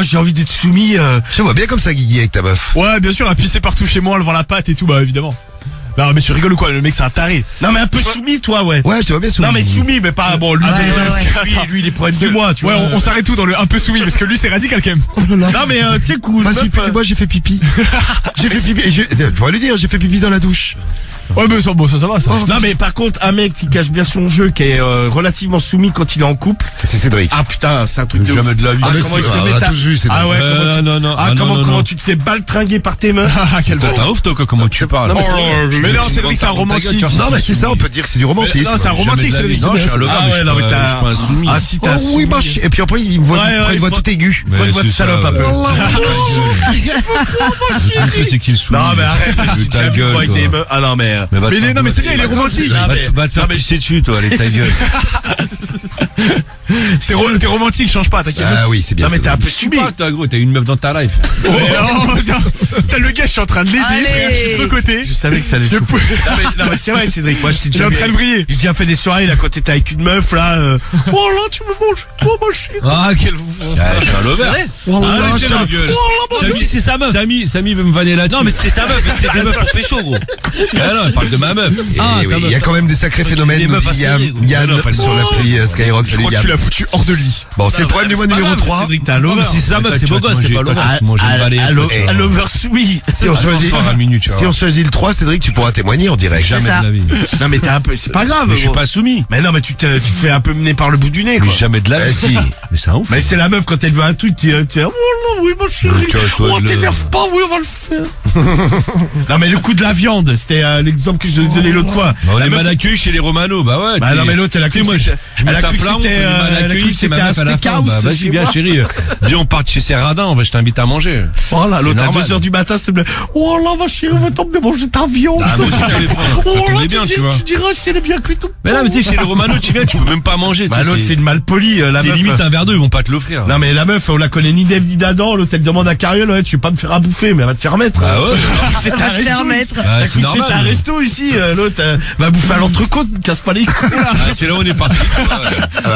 j'ai envie d'être soumis. Je te vois bien comme ça, Guigui, avec ta meuf. Ouais, bien sûr, à pisser partout chez moi, en levant la patte et tout, bah évidemment. Non, mais tu rigoles ou quoi? Le mec, c'est un taré. Non, mais un peu soumis, toi, ouais. Ouais, je te vois bien soumis. Non, mais soumis, mais pas bon. Lui, Ah, ouais, lui, il est problème du mois, tu Ouais, vois. on s'arrête tout dans le un peu soumis, parce que lui, c'est radical quand même. Non, mais tu sais, cool. Vas-y, moi j'ai fait pipi. J'ai fait pipi. Tu pourrais lui dire, j'ai fait pipi dans la douche. Ouais, mais ça, bon, ça va, ça. Non, mais par contre, un mec qui cache bien son jeu, qui est relativement soumis quand il est en couple. C'est Cédric. Ah putain, c'est un truc de Jamais ouf. de la vie. Ah, mais comment il c'est- se on met l'a ta- tous vu, Cédric. Ah ouais, non. comment tu te fais baltringuer par tes meufs? Ah, quel Toi, t'es un ouf, toi, comment tu parles? Non, mais c'est vrai. Mais non, Cédric, c'est un romantique. Non, mais c'est ça, on peut dire que c'est du romantisme. Non, c'est un romantique, Cédric. Non, je suis un lover, Ah mais ouais, je non, mais suis pas t'as. un soumis. Ah si, Oh t'as. oui, moche. Et puis après, il me voit, Ouais, prend ouais, une voix il toute aiguë. Toi, une voix de c'est ça, salope un peu. Le truc, c'est qu'il soumis. Non, mais arrête, j'ai Ta déjà vu gueule, quoi avec toi. des meufs. Ah non, mais. Mais va te faire- Non, mais c'est bien, il est romantique. Va te faire pisser dessus, toi, allez, ta gueule. T'es romantique, change pas, t'inquiète. Ah oui, c'est bien. Non, mais t'es un peu Tu soumis. parles, toi, gros, t'as une meuf dans ta life. Oh, tiens, t'as le gars, je suis en train de l'aider, Allez. frère, je suis de son côté. Je savais que ça allait Je chauffer. pouvais- Non, mais c'est vrai, Cédric. Moi, je t'ai Il est déjà en train de briller. J'ai déjà fait des soirées, là, quand t'étais avec une meuf, là. Oh là, tu me manges. Oh, ma chérie. Ah, quel bouffon. Je suis un lover. Ah, je ta gueule. Samy, c'est sa meuf. Samy veut me vanner là-dessus. Non, mais c'est ta meuf, c'est ta meuf pour pécho, gros. Ah non, elle parle de ma meuf. Et oui, il y a quand même des sacrés phénomènes. des meufs à Il y a serrer, gros. Yann Non, pas sur l'appli Skyrock. Je Salut crois que Yann. tu l'as foutu hors de lui. Bon, c'est le problème du mois numéro 3. Cédric, t'es un Non, lover. mais c'est sa meuf, c'est Tu beau vas te gosse, c'est manger, pas toi, lourd. tu vas te manger une balayette. À l'over soumis. Si on choisit, À minute, tu vois. si on choisit le 3, Cédric, tu pourras témoigner en direct. C'est Jamais ça. de la vie. Non, mais t'es un peu, c'est pas grave. Mais je suis gros. pas soumis. Mais non, mais tu te fais un peu mener par le bout du nez, Mais quoi. jamais de la vie. si. Mais c'est un ouf. Mais c'est la meuf quand elle veut un truc, tu fais, oh là, oui, ma chérie. Tu vois, je dois Oh, le- t'énerve pas, oui, on va le faire. Non, mais le coup de la viande, c'était l'exemple que je donnais l'autre fois. On La est meuf- mal accueillis chez les Romano, bah ouais. Bah tu non, sais. mais l'autre, elle a Tu sais, cru moi, que c'était, je elle me a cru tape que là, on est c'était, mal elle a cru accueillis, que c'est ma c'était un meuf à la fin. steakhouse. Bah chez vas-y, viens moi. chérie. Viens, on part chez ces radins, je t'invite à manger. Oh là, l'autre à normal. 2h du matin, s'il te plaît. Oh là, ma chérie, on va t'emmener manger ta viande. Ah, moi aussi j'avais faim. Ça Oh là, tombait bien, tu vois. tu diras si elle est bien cuite ou pas. Mais là, mais tu sais, chez les Romano, tu viens, tu peux même pas manger. tu Bah sais, l'autre, c'est une malpolie, la c'est meuf. limite un verre d'eau, ils vont pas te l'offrir. Non mais la meuf, on la connaît ni d'Ève ni d'Adam, l'autre elle demande à Cariole, ouais, tu veux pas me faire à bouffer, mais elle va te faire mettre. Bah ouais. C'est Elle va te faire mettre. Bah, T'as c'est cru que c'était un normal. resto ici, l'autre va bouffer à l'entrecôte, ne casse pas les couilles. Ah, c'est là où on est parti.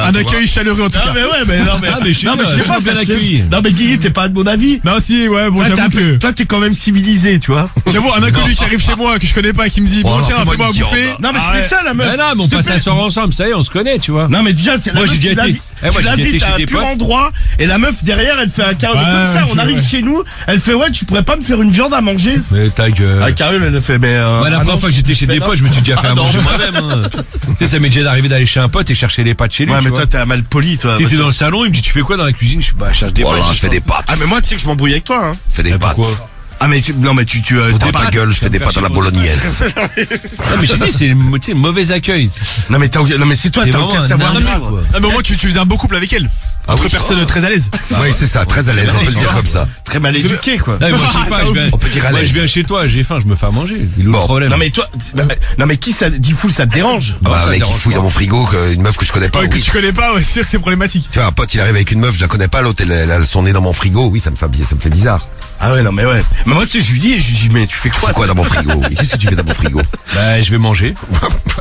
Un accueil chaleureux en tout Non cas. mais ouais, mais non mais. Ah, mais je suis non, mais là, je sais pas, bien ça se accueilli. fait. Non mais Guigui, t'es pas de mon avis. Non, si, ouais, bon, Toi, t'es j'avoue un peu- que. toi, t'es quand même civilisé, tu vois. J'avoue, un inconnu qui arrive chez moi, que je connais pas, qui me dit, Bon, bon, alors, tiens, fais-moi fais-moi à une bouffer. viande. Non mais Ah c'était ouais. ça la meuf. Mais non, mais on S'il te passe plaît. un soir ensemble, ça y est, on se connaît, tu vois. Non mais déjà, la Moi, meuf, j'ai déjà tu été- l'invites- moi, tu j'ai déjà été l'invites chez à un des pur potes. endroit et la meuf derrière elle fait un carré Ouais, comme ça, on ouais. arrive chez nous, elle fait ouais tu pourrais pas me faire une viande à manger. Mais ta gueule. Ah Cariole elle a fait mais Moi, la première fois que j'étais chez des potes, je me suis déjà fait à non. manger moi-même. hein. Tu sais, ça m'est déjà arrivé d'aller chez un pote et chercher les pâtes chez lui. Ouais tu mais vois. toi t'es un mal poli toi. T'étais dans le salon, il me dit, tu fais quoi dans la cuisine? Je suis, bah, je cherche des Voilà, pâtes. je fais des pâtes. Ah mais moi tu sais que je m'embrouille avec toi hein. Je fais des Mais pâtes. pourquoi? Ah mais non mais tu Dans ta gueule, je fais des pâtes à la bolognaise. Ah, mais j'ai dit, c'est tu sais, mauvais accueil. non mais c'est toi T'es t'as vraiment aucun un savoir ingrat, vivre. quoi. Ah, mais au moins, tu faisais un beau couple avec elle. Entre personnes très à l'aise. Oui, c'est ça, très à l'aise, on peut le dire comme ça. Très mal éduqué quoi. Non, mais moi, je sais pas, je viens, On peut dire à moi, l'aise. je viens chez toi, j'ai faim, je me fais à manger. Il est où Bon. le problème? Non mais toi non mais qui ça dit fou ça te dérange? Ah, Bah, ça un mec qui dérange fouille pas. dans mon frigo, une meuf que je connais pas, Ouais, que oui. tu connais pas, ouais, c'est sûr que c'est problématique. Tu vois, un pote, il arrive avec une meuf, je la connais pas, l'autre, elle a son nez dans mon frigo, oui, ça me fait bizarre. Ah ouais non mais ouais. Mais moi tu sais je lui dis mais tu fais Tu quoi? fais quoi dans mon frigo? Oui, qu'est-ce que tu fais dans mon frigo? Bah, je vais manger.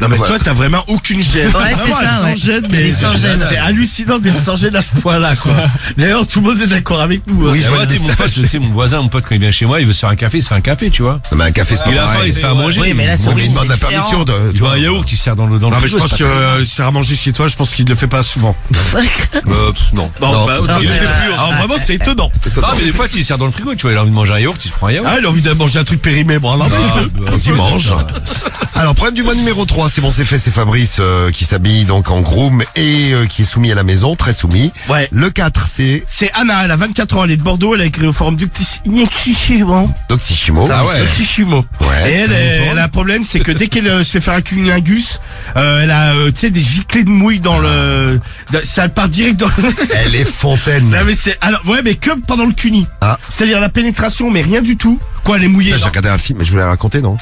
Non mais Voilà. toi t'as vraiment aucune gêne. Ouais, c'est Vraiment, ça, sans ouais. gêne, Elle mais est sans gêne. c'est hallucinant d'être sans gêne à ce point-là quoi. D'ailleurs tout le monde est d'accord avec nous. Oui, hein. je vois Ouais, le tu sais, mon pote, tu sais, mon voisin, mon pote, quand il vient chez moi, il veut se faire un café, il se fait un café, tu vois. Non, mais un café, c'est pas Il a faim, il se fait à manger. Oui, mais là, c'est On lui oui, demande c'est la différent. permission de, Tu vois, un yaourt, il sert dans le Non mais je frigo, pense c'est que pas très c'est à manger chez toi, je pense qu'il ne le fait pas souvent. non. Non, bah, non, il le mais- fait plus. Alors vraiment c'est étonnant. Ah, mais des fois, il sert dans le frigo, tu vois, il a envie de manger un yaourt, il se prend un yaourt. Ah il a envie de manger un truc périmé, bon alors. On s'y mange. Alors, problème du mois numéro 3, c'est bon, c'est fait, c'est Fabrice qui s'habille donc en groom et qui est soumis à la maison, très soumis. Ouais. Le 4, c'est C'est Anna, elle a 24 ans, elle est de Bordeaux, elle a écrit au forum du petit Nyekishimo. Doctissimo. Ah ouais. Nyekishimo. Ouais. Et elle a un problème, c'est que dès qu'elle se fait faire un cunnilingus, elle a, tu sais, des giclées de mouille dans le, ça part direct dans Elle est fontaine. Non mais c'est, alors, ouais, mais que pendant le cuni. Ah. C'est-à-dire la pénétration, mais rien du tout. Quoi, elle est mouillée. J'ai genre. regardé un film, mais je voulais raconter, non?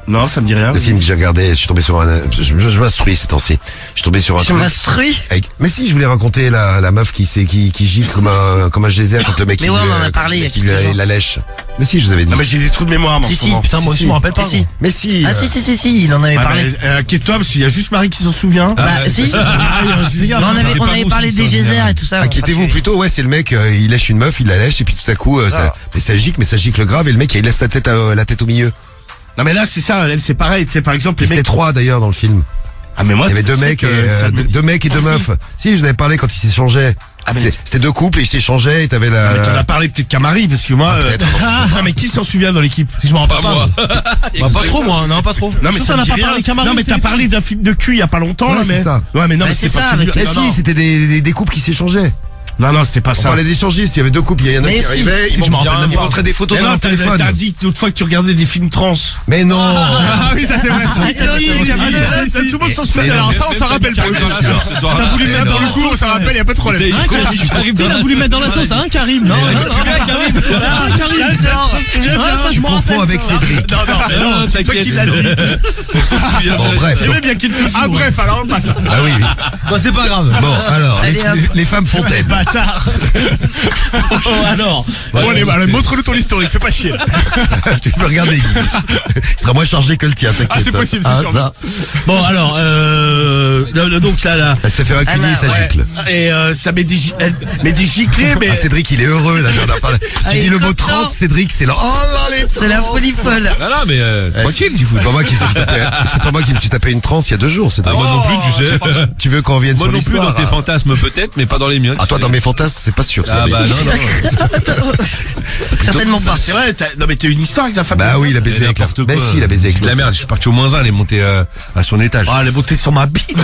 Non, ça me dit rien. Le film que j'ai regardé, je suis tombé sur je m'instruis ces temps-ci. Je suis tombé sur un Je truc. m'instruis. Mais si, je voulais raconter la meuf qui gifle comme un geyser quand le mec Mais ouais, on en a parlé il y a qui quelques jours. la lèche. Mais si, je vous avais dit. Non mais j'ai des trous de mémoire, moi, Si, en ce si. moment. Putain, moi aussi, Si, je me rappelle pas. Si, si. Mais si. Ah si, il en avait Ouais, parlé. mais, inquiète-toi parce qu'il y a juste Marie qui s'en souvient. Bah si. Mais on avait parlé des geysers et tout ça. Inquiétez-vous plutôt, ouais, c'est le mec, il lèche une meuf, il la lèche et puis tout à coup, ça gicle grave et le mec il laisse la tête au milieu. Non mais là c'est ça, elle c'est pareil, tu sais par exemple les C'était mecs. 3 d'ailleurs dans le film. Ah mais moi Il y avait tu deux sais mecs, que ça me- deux mecs et deux meufs. Si, je vous avais parlé quand ils s'échangeaient. Ah, mais- C'était deux couples et ils s'échangeaient et t'avais Ah, mais t'en as parlé peut-être qu'à Marie parce que moi. peut-être. Non mais qui s'en souvient dans l'équipe? C'est que je m'en rappelle pas. Bah, pas trop, moi. Non, pas trop. Non mais ça me dit rien. Non mais t'as parlé d'un film de cul il y a pas longtemps Ouais, là c'est mais. ça. Ouais mais non Bah, mais c'est c'était ça, pas celui-là. avec- Mais Non, non. si, c'était des couples qui s'échangeaient. Non c'était pas On ça. parlait d'échangistes, il y avait deux couples, il y en a un Mais qui si. arrivait, C'est que je me rappelle même ils pas. montraient des photos Mais dans non, leur téléphone. t'as dit l'autre fois que tu regardais des films trans. Mais non. Ah oui, ça c'est vrai. T'as dit, tout le monde s'en souvient. Alors ça, on s'en rappelle pour le coup. T'as voulu faire pour le coup, on s'en rappelle, y a pas de problème. Il a voulu mettre dans la sauce, hein, Karim? Non, Tu confonds avec Cédric. Non, c'est toi qui l'as dit. Bon, bref. C'est donc- même bien qu'il te Ah bref, alors on passe. Ah oui, oui. Bah, c'est pas grave. Bon, alors, Allez, hop. les femmes fontaines. Bâtard. Alors. Bon, allez, bah, montre-nous ton historique, fais pas chier. Tu peux regarder, Guy. Il sera moins chargé que le tien, t'inquiète. Ah, c'est possible, c'est sûr. Ça. Bon alors donc là. Elle se fait faire un cuni, ça ouais. gicle. Et ça met elle met des giclées mais. Ah, Cédric, il est heureux, là, on a parlé. Ah, Tu il dis est le mot content. trans, Cédric, c'est là. Oh là, les C'est la folie folle. Ah non, mais tranquille, tu fous. C'est pas moi qui me suis tapé, c'est pas moi qui me suis tapé une transe il y a 2 jours, Cédric. Ah, moi non plus, tu sais. Tu veux qu'on revienne Moi sur non plus, dans l'histoire? tes fantasmes peut-être, mais pas dans les miens. Ah, toi, dans mes fantasmes, c'est pas sûr, ça. Ah mais- bah non. Certainement pas. C'est vrai, non mais t'as une histoire avec la femme. Bah oui, il a baisé avec la. N'importe Bah quoi. si, il a baisé avec C'est de la l'autre. merde, je suis parti au -1, elle est montée à son étage. Ah, elle est montée sur ma bite.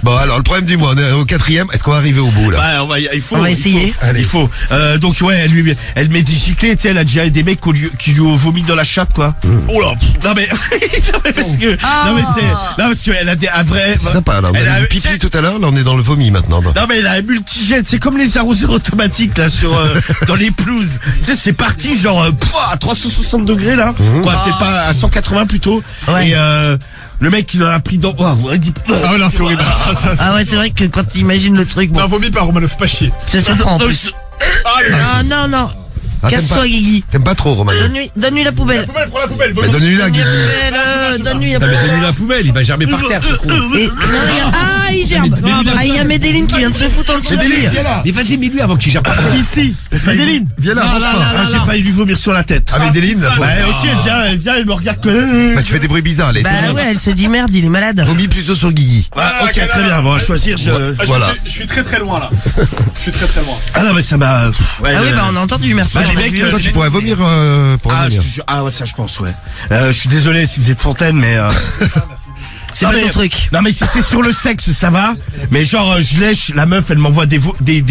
Bon, alors, le problème du mois, on est au 4e. Est-ce qu'on va arriver au bout, là? Ouais, il faut. On va essayer. Il faut. Donc ouais, elle met des giclées, tu sais, elle a déjà des mecs qui lui ont vomi dans la chatte, quoi. Oh là. Non mais, non mais parce que, non mais c'est, non parce qu'elle a un vrai. C'est sympa, là. On Elle a a- eu le pipi tout à l'heure, là, on est dans le vomi maintenant. Non mais elle a un multigène, c'est comme les arroseurs automatiques là sur dans les pelouses. Tu sais c'est parti genre à 360 degrés là, quoi peut-être pas à 180 plutôt. Ouais. Et le mec il en a pris dans. Oh, il dit. Ah ouais, non, c'est horrible. Ça. Ah ouais, c'est vrai que quand t'imagines le truc, bon, Non, vomis pas, Romano, fais pas chier. ça se prend en plus. Ah non. Ah, t'aimes Casse-toi, pas- Guigui. T'aimes pas trop, Romain? Donne-lui la poubelle. Poubelle, prends la poubelle. Bah, donne-lui là, Guy. Donne-lui la Ah, mais poubelle. donne-lui la poubelle, il va gerber par terre, ce con. Il gerbe. Ah, il y a Medellin qui vient de se foutre en dessous de lui. Viens là. Mais vas-y, mets-lui avant qu'il gerbe par terre. Ici. Medellin. Viens là, franchement. J'ai failli lui vomir sur la tête. Ah, Medellin, là. Bah aussi elle vient, elle me regarde que. Bah, tu fais des bruits bizarres, les Bah ouais, elle se dit merde, il est malade. Vomis plutôt sur Guigui. Ok très bien, bon à choisir Voilà. Je suis très très loin là. Je suis très très loin. Ah non mais ça m'a. Ouais, Ah oui, bah on a entendu, merci. Bah, on les a mecs, vu. Toi, tu pourrais vomir, pour Ah, vomir. ouais, ça je pense, ouais. Je suis désolé si vous êtes Fontaine, mais. C'est Non, pas mais- ton truc. Non mais si c'est sur le sexe, ça va. Mais genre, je lèche, la meuf, elle m'envoie des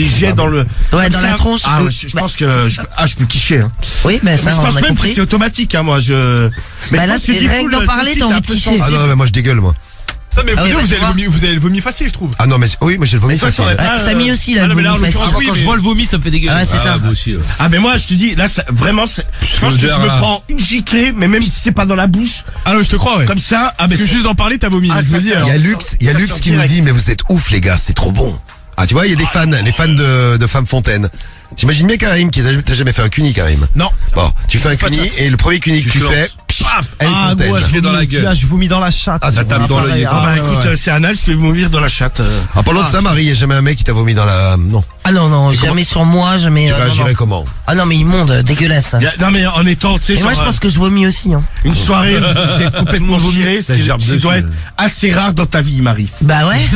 jets dans le. Ouais, comme dans la tronche. Ah, ouais, je pense que je peux quicher. Hein. Oui, bah ça, Mais je on pense a même que compris. c'est automatique, hein, moi. Mais Bah je là, pense que c'est du rien coup, que d'en le parler, truc, t'as t'es un envie de peu clicher. Ah sensible. non, mais moi, je dégueule, moi. Non, mais vous oui, deux, bah, vous tu avez vois. le vomi facile, je trouve. Ah non, mais oui, moi, j'ai le vomi Mais toi, facile. t'aurais Ah, pas, Samy aussi, il a Ah, non, mais là, en vomi l'occurrence, facile. oui, Quand mais- je vois le vomi, ça me fait dégueuler. Ouais, c'est ça. Moi aussi. Ah mais moi je te dis là ça, vraiment je pense que je l'odeur, me là. prends une giclée mais même si c'est pas dans la bouche Ah non, je te crois, ouais. comme ça ah mais Parce que juste d'en parler, t'as vomi. Ah, je ça, veux dire. Il y a Lux, Ça sort qui nous direct. dit, mais vous êtes ouf, les gars, c'est trop bon. Ah, tu vois, il y a des fans, les fans de Femmes Fontaine. T'imagines bien Karim, t'as jamais fait un cuni, Karim? non Bon, tu fais un cuni, et le premier cuni que tu fais, elle est fontaine. je l'ai dans la gueule. Je vomis dans la chatte. Ah, ça tape dans l'œil. ah bah écoute c'est anal je vais mourir dans la chatte En parlant de ça, Marie, il y a jamais un mec qui t'a vomi dans la... Non. Ah non, jamais sur moi, jamais. Tu non, réagirais non. comment? Ah non, mais immonde, dégueulasse. non mais en étant tu sais Et moi, genre, je pense que je vomis aussi. Hein. une soirée où vous êtes complètement chiré ce Ça gerbe qui dessus, doit être assez rare dans ta vie Marie. Bah ouais.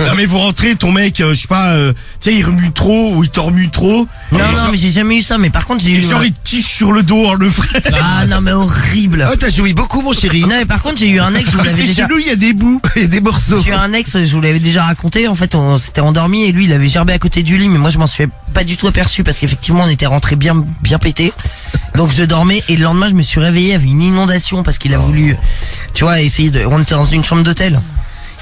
Non mais vous rentrez ton mec je sais pas tu sais il remue trop ou il t'en remue trop Non, et non, genre, mais j'ai jamais eu ça. Mais par contre, j'ai et eu. genre il te tiche sur le dos en le vrai. Ah non, mais horrible. Oh, t'as joui beaucoup, mon chéri. Non, mais par contre, j'ai eu un ex, je vous l'avais C'est déjà. chelou il y a des bouts. Il y a des morceaux. J'ai eu un ex, je vous l'avais déjà raconté. En fait, on s'était endormi et lui, il avait gerbé à côté du lit, mais moi, je m'en suis pas du tout aperçu parce qu'effectivement, on était rentré bien pété. Donc, je dormais et le lendemain, je me suis réveillé avec une inondation parce qu'il a voulu, tu vois, essayer de. On était dans une chambre d'hôtel.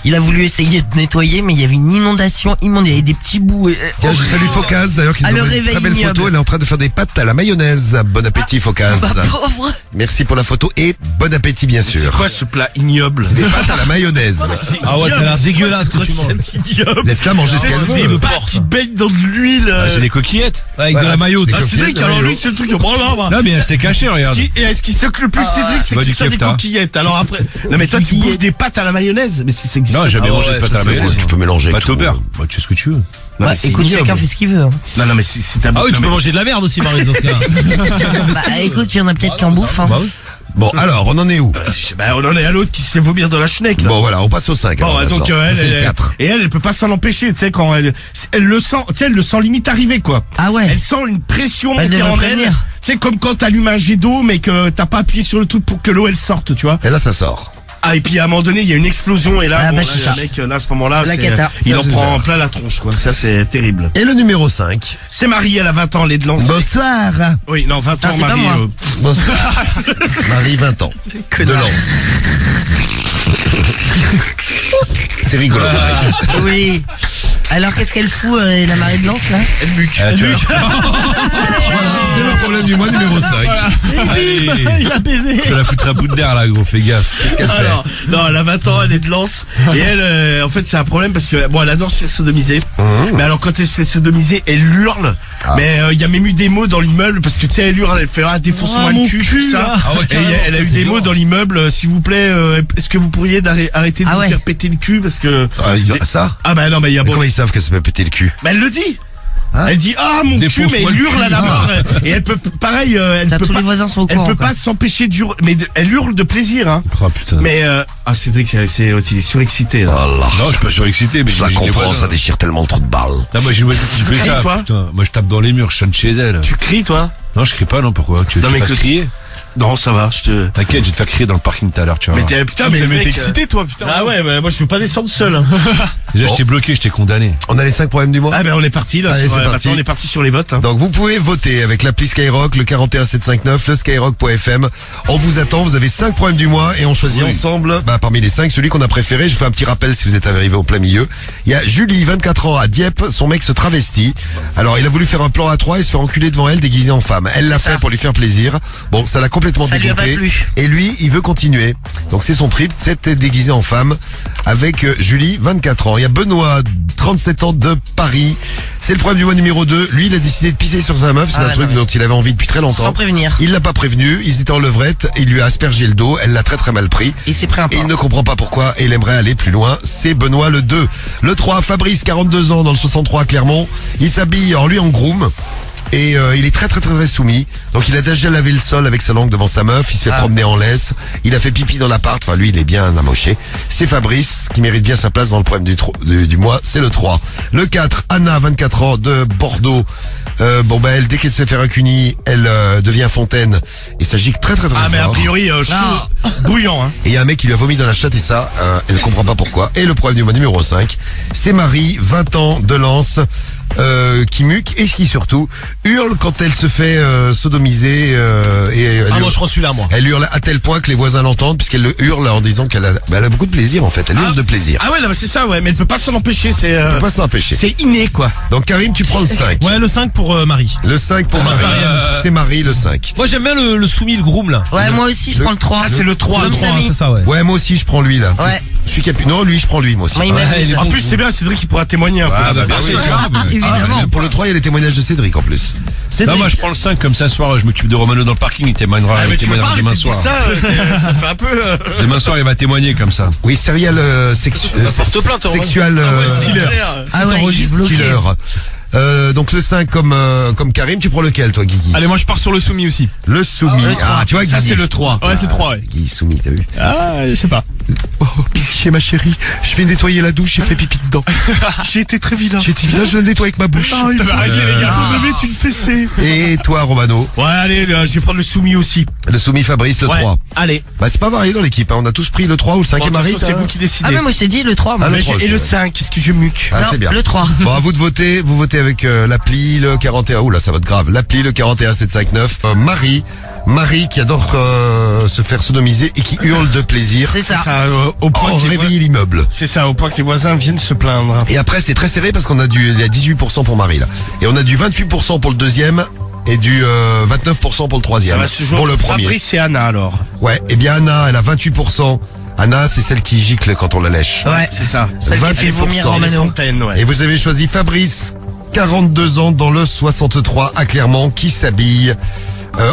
Il a voulu essayer de nettoyer, mais il y avait une inondation immonde. Il y avait des petits bouts. Tiens, je salue Focaz d'ailleurs qui nous Ah, le envoie une très belle réveil photo. ignoble. Elle est en train de faire des pâtes à la mayonnaise. Bon appétit Focaz. Bah, pauvre. Merci pour la photo et bon appétit bien C'est sûr. quoi ce plat ignoble? Des pâtes à la mayonnaise. Ah ouais, ça a l'air dégueulasse ce que tu manges. C'est ignoble. Laisse-la manger ce qu'elle Des veut. pâtes qui baignent dans de l'huile. Ah, c'est des coquillettes. Avec de Voilà. la maillot. Ah, Cédric, alors lui, c'est le truc. Oh là, bah. Non, mais elle s'est cachée, regarde. Ce qui choque le plus Cédric, c'est bah, qu'il du sort des kefta. coquillettes. Alors après, non mais toi tu bouffes des pâtes à la mayonnaise, mais ça existe Non, pas. j'ai jamais Ah mangé ouais, de pâte ça, à la c'est mayonnaise. Tu peux mélanger Pâte tout. au beurre. Bah, tu fais ce que tu veux. Non, Ouais, mais c'est écoute, ignoble. chacun fait ce qu'il veut. Hein. Non mais c'est un Ah oui, non, tu peux mais- manger de la merde aussi, Marie, dans ce cas. Bah écoute, il y en a peut-être qui en bouffent. Hein. Bah oui. Bon alors on en est où? Bah, on en est à l'autre qui se fait vomir dans la schneck là. Bon voilà, on passe au 5. Bon, ouais, donc elle peut pas s'en empêcher, tu sais quand elle le sent, tu sais elle le sent limite arriver quoi. Ah ouais. Elle sent une pression Elle monter devrait en elle. prévenir. C'est comme quand t'allumes un jet d'eau mais que t'as pas appuyé sur le truc pour que l'eau elle sorte, tu vois. Et là ça sort. Ah et puis à un moment donné il y a une explosion et là, Ah, bon, bah, là, c'est ça. le mec là à ce moment-là La c'est- cata. il Ça, en c'est prend ça. plein la tronche quoi. Ça c'est terrible. Et le numéro 5. C'est Marie, elle a 20 ans, elle est de Lens. Bonsoir. Oui, non, 20 ans, Ah, c'est pas Marie. moi. Bonsoir. Marie 20 ans. De Lens. C'est rigolo. Marie. Oui. Alors qu'est-ce qu'elle fout, la marée de Lens là? Ah, tu vois. C'est le problème du mois numéro 5. Allez. Il a baisé. Je vais la foutre à bout de d'air là, gros, fais gaffe. Qu'est-ce qu'elle fait? Alors, non, elle a 20 ans, elle est de Lens. Et elle, en fait, c'est un problème parce que, bon, elle adore se faire sodomiser. Mais alors, quand elle se fait sodomiser, elle hurle. Mais il y a même eu des mots dans l'immeuble parce que, tu sais, elle hurle, elle fait, défonce-moi le cul, tout ça. Ah ouais, Et elle a eu des mots dans l'immeuble, s'il vous plaît, est-ce que vous pourriez arrêter de Ah vous ouais. faire péter le cul parce que... Ah, il y a ça? Ah bah non, mais il y a Mais bon... comment ils savent qu'elle se fait péter le cul? Mais elle le dit. Hein Elle dit mon cul, Défonce-moi mais elle le hurle cul. à la mort. Et elle peut, pareil, elle T'as peut tous pas, les voisins sont au elle courant. peut quoi. pas s'empêcher d'hurler, mais elle hurle de plaisir, hein. Oh putain. Mais Cédric, il est surexcité là. Oh là. Non, je suis pas surexcité, mais Je la j'imagine les comprends, voisins. ça déchire tellement trop de balles. Non, moi j'ai une voisine qui fait ça. toi Putain, moi je tape dans les murs, je chante chez elle. Tu cries toi? Non, je crie pas, non, pourquoi? Tu veux Non, que je mais te fasse que- crier? Non, ça va, je te. T'inquiète, je vais te faire crier dans le parking tout à l'heure, tu vois. Mais t'es putain, Mais mec, t'es excité, toi, putain. Ah ouais, moi je veux pas descendre seul. Hein. Déjà, je t'ai bloqué, je t'ai condamné. On a les 5 problèmes du mois? Ah ben on est parti là. Allez, c'est parti. Maintenant on est parti sur les votes. Hein. Donc vous pouvez voter avec l'appli Skyrock, le 41759, le skyrock.fm. On vous attend, vous avez 5 problèmes du mois et on choisit ensemble, parmi les 5, celui qu'on a préféré. Je fais un petit rappel si vous êtes arrivé au plein milieu. Il y a Julie, 24 ans, à Dieppe, son mec se travestit. Alors il a voulu faire un plan à 3 et se faire enculer devant elle déguisé en femme. Elle l'a fait pour lui faire plaisir. Bon, ça l'a complètement Ça lui a pas dégoûté. plu. Et lui, il veut continuer. Donc c'est son trip, c'était déguisé en femme avec Julie, 24 ans. Il y a Benoît, 37 ans de Paris. C'est le problème du mois numéro 2. Lui, il a décidé de pisser sur sa meuf. C'est Ah, un truc non, mais- dont il avait envie depuis très longtemps. Sans prévenir. Il l'a pas prévenu. Ils étaient en levrette. Il lui a aspergé le dos. Elle l'a très très mal pris. Il s'est pris un Et il pain. ne comprend pas pourquoi et il aimerait aller plus loin. C'est Benoît le 2. Le 3, Fabrice, 42 ans, dans le 63 à Clermont. Il s'habille, alors lui en groom. Et il est très très très très soumis. Donc il a déjà lavé le sol avec sa langue devant sa meuf. Il se fait promener en laisse. Il a fait pipi dans l'appart. Enfin lui il est bien amoché. C'est Fabrice qui mérite bien sa place dans le problème du mois. C'est le 3. Le 4, Anna, 24 ans de Bordeaux. Elle, dès qu'elle se fait faire un cuni, elle devient fontaine. Et ça gicle très très très Ah mais a fort. priori chaud, bouillant. Hein. Et il y a un mec qui lui a vomi dans la chatte et ça, elle ne comprend pas pourquoi. Et le problème du mois numéro 5, c'est Marie, 20 ans, de Lens, qui muque et qui surtout hurle quand elle se fait sodomiser. Et elle, Ah, hurle, moi je prends celui-là, moi. elle hurle à tel point que les voisins l'entendent puisqu'elle le hurle en disant qu'elle a, elle a beaucoup de plaisir en fait. Elle hurle de plaisir. Ah ouais, non, mais c'est ça, ouais, mais elle peut pas s'en empêcher, c'est On peut pas s'empêcher. c'est inné quoi. Donc Karim, tu prends le 5. Ouais, le 5 pour Marie. Le 5 pour Marie. C'est Marie le 5. Moi j'aime bien le soumis, le groom là. Ouais, moi aussi, je prends le 3. Ah, c'est le 3, Comme le 3, Samy. C'est ça, ouais. Ouais, moi aussi je prends lui là. Ouais. Celui qui a pu... Non, lui je prends lui moi aussi. Moi, il Ouais, m'amuse. il est En bon. plus c'est bien, Cédric qui pourra témoigner un peu. Ah, bah, Parfait, oui. grave. Évidemment. Pour le 3, il y a les témoignages de Cédric en plus. Non, moi je prends le 5 comme ça, soir, je m'occupe de Romano dans le parking, il témoignera, Ah, mais il tu veux pas témoignera arrêter demain de dire soir. ça, ça fait un peu. Demain soir, il va témoigner comme ça. Oui, serial porte-plainte, sexual Killer. Ah ouais, il est bloqué. killer. Donc le 5 comme Karim, tu prends lequel toi Guigui? Allez, moi je pars sur le soumis aussi. Le soumis. Ah, tu vois Ça Guigui. c'est le 3. Ouais, c'est 3, ouais. Guigui soumis, t'as vu? Ah, je sais pas. Oh pitié ma chérie, je vais nettoyer la douche, j'ai fait pipi dedans. J'ai été très vilain. J'ai été là, je le nettoie avec ma bouche. T'avais arrêté, les gars. Faut me mettre une fessée. Et toi Romano? Ouais, allez, là, je vais prendre le soumis aussi. Le soumis Fabrice, le Ouais. 3. Allez. Bah c'est pas varié dans l'équipe, hein. On a tous pris le 3 ou le 5 Bon, et Marie. attention, c'est t'as- vous qui décidez. Ah, mais moi, je t'ai dit le 3. Moi. Ah, le Mais 3 et aussi, le ouais. 5, qu'est-ce que je muque? Ah Non, c'est bien. le 3. Bon, à vous de voter. Vous votez avec l'appli, le 41. Ouh là, ça vote grave. L'appli, le 41759. Marie, Marie qui adore se faire sodomiser et qui hurle de plaisir. C'est ça. Au point Oh, que les réveiller l'immeuble. C'est ça, au point que les voisins viennent se plaindre. Et après, c'est très serré parce qu'on a il y a 18% pour Marie, là. Et on a du 28% pour le deuxième et du 29% pour le troisième. Ça va se jouer pour le entre premier. Fabrice et Anna alors. Ouais, eh bien Anna, elle a 28%. Anna, c'est celle qui gicle quand on la lèche. Ouais. C'est ça. Celle qui fait 28%. vomir en Les mano. fontaines, ouais. Et vous avez choisi Fabrice, 42 ans, dans le 63 à Clermont, qui s'habille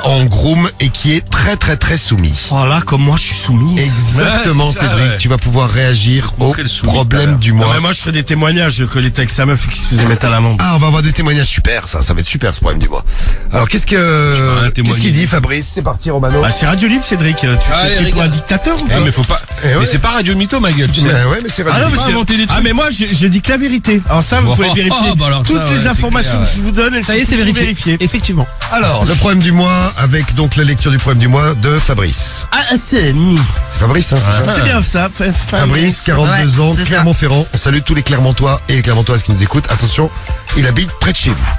en groom et qui est très très très soumis. Oh là, comme moi, je suis soumise. Exactement, Ouais, c'est ça, Cédric. ouais. Tu vas pouvoir réagir au Montrer le soumis, tout à problème l'heure. du Non, mois. mais moi, je ferai des témoignages que l'été avec sa meuf qui se faisait mettre à l'amende. Ah, on va avoir des témoignages super, ça va être super ce problème du mois. Alors qu'est-ce rien témoigner. qu'il dit Fabrice? C'est parti Romano. Bah, c'est Radio Libre, Cédric. Tu Allez, t'es pris pour un regarde. dictateur ou Eh, quoi? mais faut pas. Eh ouais. Mais c'est pas Radio Mytho, ma gueule, tu sais. Ouais, mais c'est Ah radio. non, mais Pas c'est- inventer des trucs. Ah, mais moi, je dis que la vérité. Alors ça, vous Oh, pouvez vérifier. oh, bah alors Toutes ça, les ouais, informations c'est que je vous donne, elles Ça y est, sont c'est toujours vérifié. vérifiées. Effectivement. Alors, le problème du mois avec donc la lecture du problème du mois de Fabrice. Ah, c'est C'est Fabrice, hein, c'est ça? c'est bien ça. Fabrice, 42 ans, c'est ça. Clermont-Ferrand. On salue tous les Clermontois et les Clermontoises qui nous écoutent. Attention, il habite près de chez vous.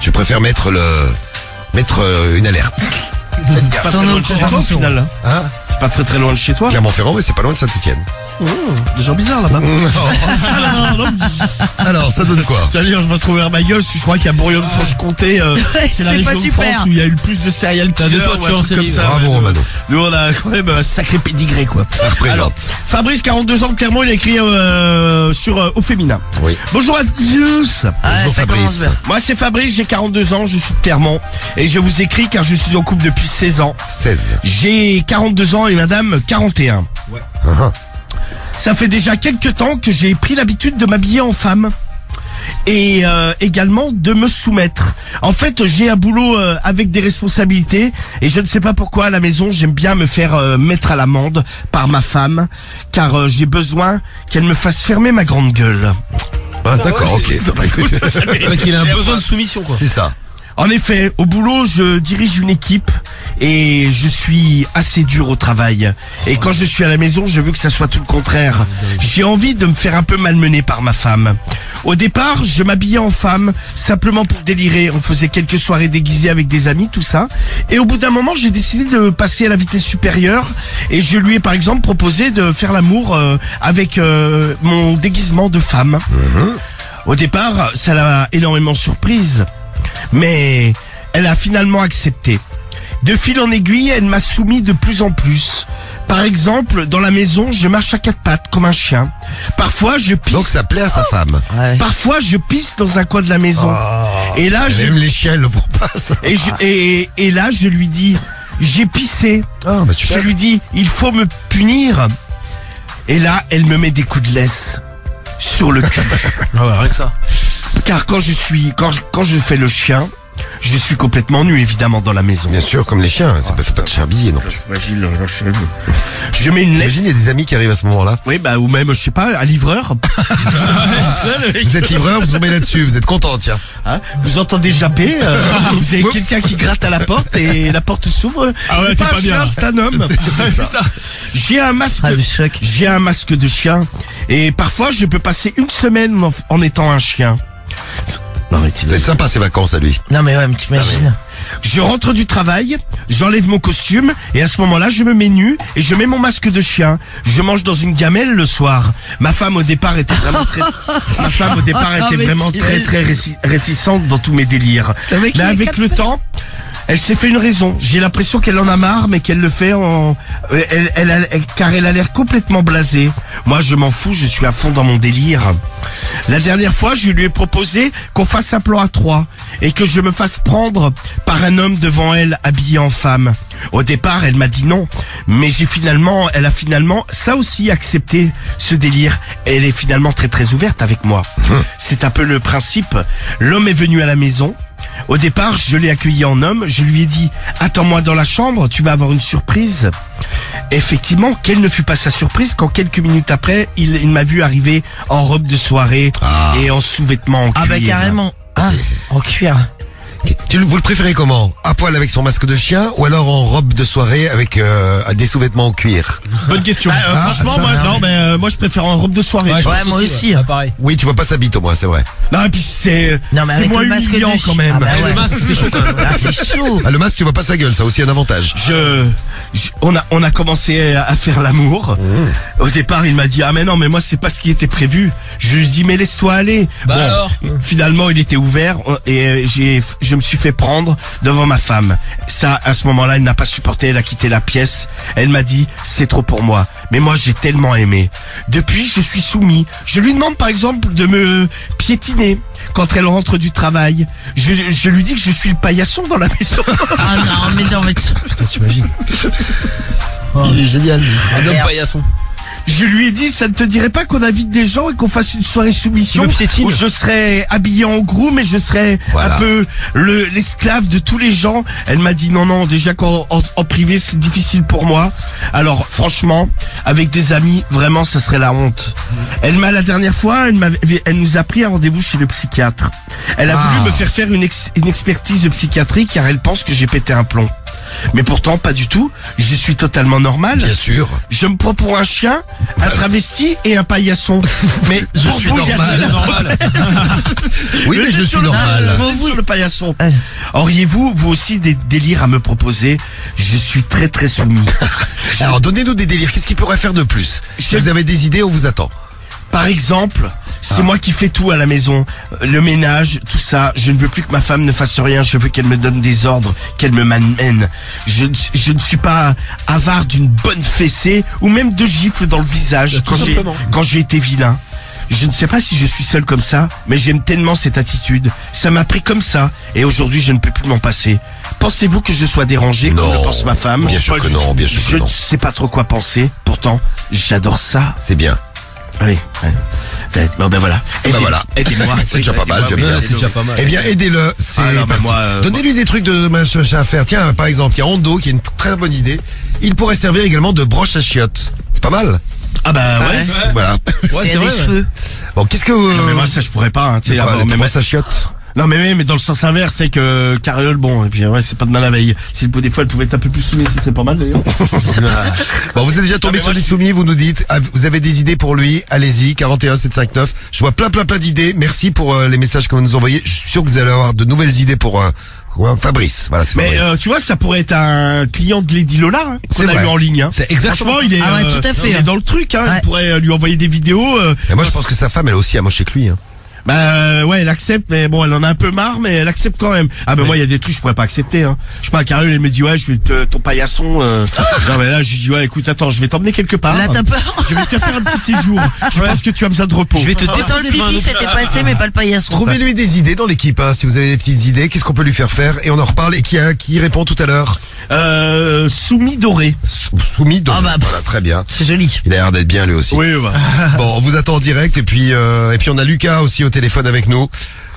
Je préfère mettre une alerte. Pas très Sans loin nos de chez toi au conventions. final. Hein? C'est pas très très loin de chez toi. Clermont-Ferrand, mais c'est pas loin de Saint-Etienne. Des gens bizarres là-bas. Alors, ça donne quoi? C'est-à-dire, je vais trouver à ma gueule, si je crois qu'il y a Bourgogne-Franche-Comté, c'est la C'est pas région de super. France où il y a eu le plus de serial T'as killers deux fois de ou un chance, truc comme Elie. ça. Bravo, Ouais, Romano. nous, on a quand même un sacré pédigré, quoi. Ça représente. Alors, Fabrice, 42 ans de Clermont, il a écrit sur Au Féminin. Oui. Bonjour à tous. Ah, Bonjour, ça commence Fabrice. bien. Moi, c'est Fabrice, j'ai 42 ans, je suis de Clermont. Et je vous écris car je suis en couple depuis 16 ans. 16. J'ai 42 ans et madame 41. Ah, Ça fait déjà quelques temps que j'ai pris l'habitude de m'habiller en femme. Et également de me soumettre. En fait, j'ai un boulot avec des responsabilités et je ne sais pas pourquoi à la maison j'aime bien me faire mettre à l'amende par ma femme, car j'ai besoin qu'elle me fasse fermer ma grande gueule. Ah, d'accord, ok. Ouais, qu'il a un besoin de soumission, quoi. C'est ça. En effet, au boulot, je dirige une équipe et je suis assez dur au travail. Et quand je suis à la maison, je veux que ça soit tout le contraire. J'ai envie de me faire un peu malmener par ma femme. Au départ, je m'habillais en femme, simplement pour délirer. On faisait quelques soirées déguisées avec des amis, tout ça. Et au bout d'un moment, j'ai décidé de passer à la vitesse supérieure. Et je lui ai par exemple proposé de faire l'amour avec mon déguisement de femme. Au départ, ça l'a énormément surprise. Mais elle a finalement accepté. De fil en aiguille, elle m'a soumis de plus en plus. Par exemple, dans la maison, je marche à quatre pattes comme un chien. Parfois, je pisse. Donc ça plaît à sa femme. Ouais. Parfois, je pisse dans un coin de la maison. Et là, Même les chiens, elles le font pas, ça. et là, je lui dis, j'ai pissé. Ah, bah Je super. lui dis, il faut me punir. Et là, elle me met des coups de laisse sur le cul. Ah ouais, rien que ça. Car quand je fais le chien, je suis complètement nu évidemment dans la maison. Bien sûr, comme les chiens, c'est pas de chien habillé, non. Je mets une Imagine, il y laisse. a des amis qui arrivent à ce moment-là. Oui, bah, ou même, je sais pas, un livreur. Vous êtes livreur, vous tombez là-dessus, vous êtes content, tiens. Hein, vous entendez japper, vous avez quelqu'un qui gratte à la porte et la porte s'ouvre. Ah ouais, C'est t'es pas pas un bien, chien, là. c'est un homme. C'est ça. J'ai un masque. Ah, le choc. J'ai un masque de chien et parfois je peux passer une semaine en étant un chien. Non mais Ça va être sympa ces vacances à lui. Non mais ouais, mais t'imagines. je rentre du travail, j'enlève mon costume et à ce moment-là je me mets nu et je mets mon masque de chien. Je mange dans une gamelle le soir. Ma femme au départ était vraiment Mais très réticente dans tous mes délires. Le mec, Mais il a avec quatre le temps, elle s'est fait une raison. J'ai l'impression qu'elle en a marre, mais qu'elle le fait car elle a l'air complètement blasée. Moi, je m'en fous, je suis à fond dans mon délire. La dernière fois, je lui ai proposé qu'on fasse un plan à 3 et que je me fasse prendre par un homme devant elle habillé en femme. Au départ, elle m'a dit non, mais elle a finalement ça aussi accepté ce délire. Elle est finalement très très ouverte avec moi. C'est un peu le principe. L'homme est venu à la maison. Au départ, je l'ai accueilli en homme, je lui ai dit « Attends-moi dans la chambre, tu vas avoir une surprise ». Effectivement, quelle ne fut pas sa surprise quand quelques minutes après, il m'a vu arriver en robe de soirée et en sous-vêtements en cuir. Ah bah carrément. Ah, en cuir. Vous le préférez comment? À poil avec son masque de chien ou alors en robe de soirée avec des sous-vêtements en cuir? Bonne question. Franchement, ça, moi je préfère en robe de soirée. Ouais, je Ouais, pense moi aussi. Ah, pareil. Oui, tu vois pas sa bite au moins, c'est vrai. Non, et puis c'est Non, mais avec moins le masque humiliant de quand chien. même. Ah, bah ouais. Le masque, c'est chaud quand même. Ah, c'est chaud. Ah, le masque, tu vois pas sa gueule, ça a aussi un avantage. On a commencé à faire l'amour. Au départ, il m'a dit ah mais non, mais moi c'est pas ce qui était prévu. Je lui ai dit mais laisse-toi aller. Bah alors Finalement, il était ouvert et je me suis fait prendre devant ma femme. Ça, à ce moment-là, elle n'a pas supporté. Elle a quitté la pièce. Elle m'a dit c'est trop pour moi. Mais moi, j'ai tellement aimé. Depuis, je suis soumis. Je lui demande par exemple de me piétiner quand elle rentre du travail. Je lui dis que je suis le paillasson dans la maison. Ah non, mais non, mais Putain, t'imagines. Il est génial. Un homme Merde. paillasson. Je lui ai dit, ça ne te dirait pas qu'on invite des gens et qu'on fasse une soirée soumission Tu me piétines. où je serais habillé en groom et je serais Voilà. un peu l'esclave de tous les gens. Elle m'a dit non, déjà en privé c'est difficile pour moi. Alors franchement, avec des amis, vraiment ça serait la honte. La dernière fois, elle nous a pris un rendez-vous chez le psychiatre. Elle a voulu me faire une expertise psychiatrique car elle pense que j'ai pété un plomb. Mais pourtant, pas du tout. Je suis totalement normal. Bien sûr. Je me prends pour un chien, un travesti et un paillasson. Mais Je suis normal. Oui, mais je suis normal. Vous sur le paillasson. Ouais. Auriez-vous, vous aussi, des délires à me proposer? Je suis très très soumis. Alors, donnez-nous des délires. Qu'est-ce qu'il pourrait faire de plus? Si vous avez des idées, on vous attend. Par exemple, c'est moi qui fais tout à la maison, le ménage, tout ça. Je ne veux plus que ma femme ne fasse rien. Je veux qu'elle me donne des ordres, qu'elle me m'amène. Je ne suis pas avare d'une bonne fessée ou même de gifles dans le visage quand j'ai été vilain. Je ne sais pas si je suis seul comme ça, mais j'aime tellement cette attitude. Ça m'a pris comme ça, et aujourd'hui je ne peux plus m'en passer. Pensez-vous que je sois dérangé comme Non. le pense ma femme? Bien sûr que non, bien sûr que Je non. ne sais pas trop quoi penser. Pourtant, j'adore ça. C'est bien. Oui. Bon ben voilà. voilà. Aidez-moi. C'est déjà pas mal, tu as bien. C'est déjà pas mal. Eh bien, aidez-le. C'est Ah non, mais parti. moi, Donnez-lui des trucs de machin à faire. Tiens, par exemple, il y a Hondo qui a une très bonne idée. Il pourrait servir également de broche à chiottes. C'est pas mal. Ah bah ouais. Voilà. c'est des cheveux. Bon, qu'est-ce que Non mais moi ça je pourrais pas. Hein, tu sais, Quoi, avoir des même- brosses à chiottes? Non mais dans le sens inverse, c'est que Carriole, bon, et puis ouais, c'est pas de mal à veille. Si des fois elle pouvait être un peu plus soumise, c'est pas mal d'ailleurs. Bon, vous êtes déjà tombé mais sur moi, des je- soumis, vous nous dites, vous avez des idées pour lui, allez-y, 41 759. Je vois plein d'idées. Merci pour les messages que vous nous envoyez. Je suis sûr que vous allez avoir de nouvelles idées pour Fabrice. Voilà, c'est Mais Fabrice. tu vois, ça pourrait être un client de Lady Lola hein, C'est qu'on a vrai. eu en ligne. Hein. C'est exactement. Franchement, il est, Ah ouais, tout à fait, il est hein. dans le truc. Hein. Ouais. Il pourrait lui envoyer des vidéos. Et moi, je pense que sa femme, elle a aussi amoché que lui. Hein. Bah ouais, elle accepte, mais bon, elle en a un peu marre, mais elle accepte quand même. Ah mais moi, il y a des trucs que je pourrais pas accepter. Hein. Je sais pas, Carole, elle me dit ouais, je vais ton paillasson. Non mais là, je lui dis ouais, écoute, attends, je vais t'emmener quelque part. Là, t'as peur. Je vais te faire un petit séjour. Je pense que tu as besoin de repos. Je vais te Pourtant, déposer le devant un pipi autre. s'était passé, mais pas le paillasson. Trouvez-lui des idées dans l'équipe, hein, si vous avez des petites idées. Qu'est-ce qu'on peut lui faire faire? Et on en reparle. Et qui répond tout à l'heure? Soumis doré. Soumis. Donc, Ah bah, voilà, très bien. C'est joli. Il a l'air d'être bien lui aussi. Oui, bah. Bon, on vous attend en direct et puis on a Lucas aussi au téléphone avec nous.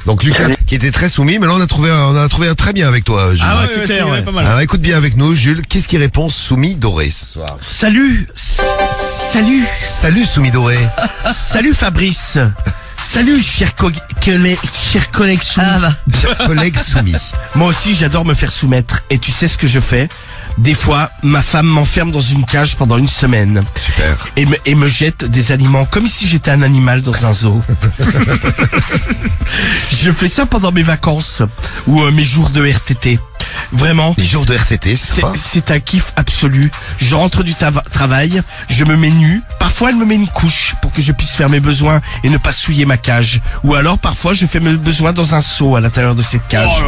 Donc Lucas qui était très soumis, mais là on a trouvé un très bien avec toi, Jules. Ah ouais, c'est clair. Ouais. pas mal. Alors écoute bien avec nous, Jules. Qu'est-ce qui répond soumis doré ce soir? Salut. Salut soumis doré. Salut Fabrice. Salut cher collègue soumis. Ah bah. Cher collègue soumis. Moi aussi j'adore me faire soumettre. Et tu sais ce que je fais? Des fois, ma femme m'enferme dans une cage pendant une semaine Super. et me jette des aliments comme si j'étais un animal dans un zoo. Je fais ça pendant mes vacances ou mes jours de RTT. Vraiment. Des jours de RTT, c'est sympa. C'est un kiff absolu. Je rentre du travail, je me mets nu. Parfois, elle me met une couche pour que je puisse faire mes besoins et ne pas souiller ma cage. Ou alors, parfois, je fais mes besoins dans un seau à l'intérieur de cette cage.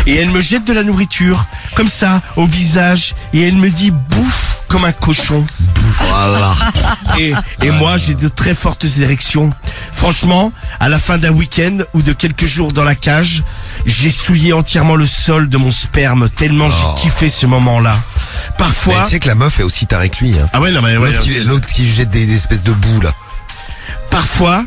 Et elle me jette de la nourriture, comme ça, au visage. Et elle me dit, bouffe comme un cochon. Voilà. Et moi, j'ai de très fortes érections. Franchement, à la fin d'un week-end ou de quelques jours dans la cage, j'ai souillé entièrement le sol de mon sperme tellement j'ai kiffé ce moment-là. Mais Parfois... tu sais que la meuf est aussi tarée que lui. Hein. Ah ouais, non mais ouais, L'autre qui jette des espèces de boules là. parfois,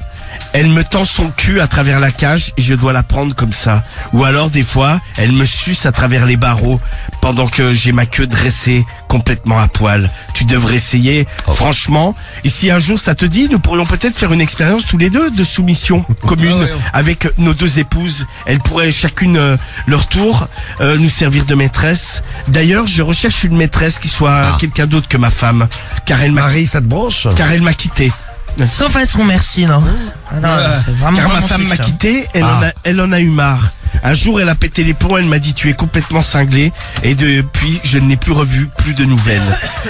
Elle me tend son cul à travers la cage et je dois la prendre comme ça. Ou alors des fois, elle me suce à travers les barreaux pendant que j'ai ma queue dressée complètement à poil. Tu devrais essayer, franchement. Et si un jour ça te dit, nous pourrions peut-être faire une expérience tous les deux de soumission commune avec nos deux épouses. Elles pourraient chacune leur tour nous servir de maîtresse. D'ailleurs, je recherche une maîtresse qui soit quelqu'un d'autre que ma femme, car elle m'a Marie, ça te branche? quitté. Sans façon, merci, non. Ah non, c'est vraiment Car pas ma mon femme truc, m'a ça. quitté, elle en a eu marre. Un jour, elle a pété les plombs, elle m'a dit tu es complètement cinglé et depuis, je ne l'ai plus revu, plus de nouvelles.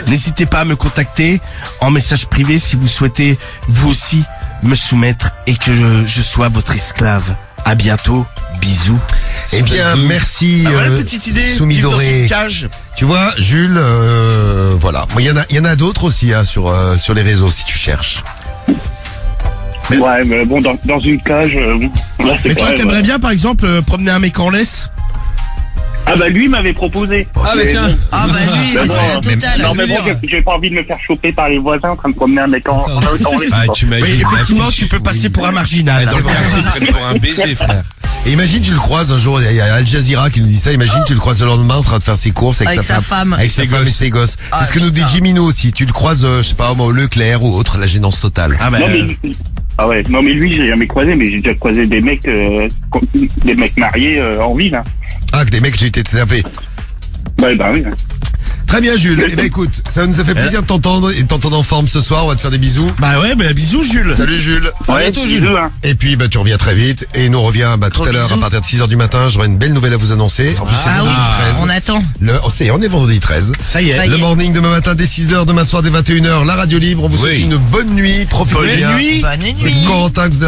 N'hésitez pas à me contacter en message privé si vous souhaitez vous aussi me soumettre et que je sois votre esclave. À bientôt, bisous. Eh bien, merci, Voilà une petite idée, Soumi vivre dans Doré. une cage. Tu vois, Jules, voilà. Moi, il y en a d'autres aussi, hein, sur les réseaux, si tu cherches. Ouais, mais bon, dans une cage, là, c'est Mais quand toi, même, t'aimerais bien, par exemple, promener un mec en laisse? Ah bah lui m'avait proposé. Ah bah tiens. Ah bah lui, Mais mais bon, c'est la totale. Non mais bon, j'ai pas envie de me faire choper par les voisins en train de promener un mec en laisse. Ah, tu Oui, imagines. effectivement, tu peux passer pour un marginal. Dans le quartier, ils te prennent pour un baiser, frère. Et imagine, tu le croises un jour, il y a Al Jazeera qui nous dit ça, imagine, tu le croises le lendemain en train de faire ses courses avec, Avec sa femme. Avec sa Ses femme et gosses. ses gosses. Ah, C'est ce que nous dit putain. Jimino aussi. Tu le croises, je sais pas, au Leclerc ou autre, la gênance totale. Ah bah, Non mais ah ouais, non mais lui j'ai jamais croisé, mais j'ai déjà croisé des mecs mariés en ville. Hein. Ah, que des mecs, tu t'es tapé. Ouais bah oui. Très bien, Jules. Eh ben, écoute, ça nous a fait plaisir de t'entendre et de t'entendre en forme ce soir. On va te faire des bisous. bah ouais, bah bisous, Jules. Salut, Jules. Ouais, bientôt, Jules. bisous, hein. Et puis, tu reviens très vite. Et nous revient, tout Gros à l'heure, à bisous. partir de 6h du matin. J'aurai une belle nouvelle à vous annoncer. En plus, c'est Ah oui, vendredi 13. on attend. On est vendredi 13. Ça y est. Ça y Le est. morning demain matin dès 6h, demain soir dès 21h, la radio libre. On vous souhaite Oui. une bonne nuit. Profitez Bonne bien. nuit. Bonne nuit. C'est Corentin que vous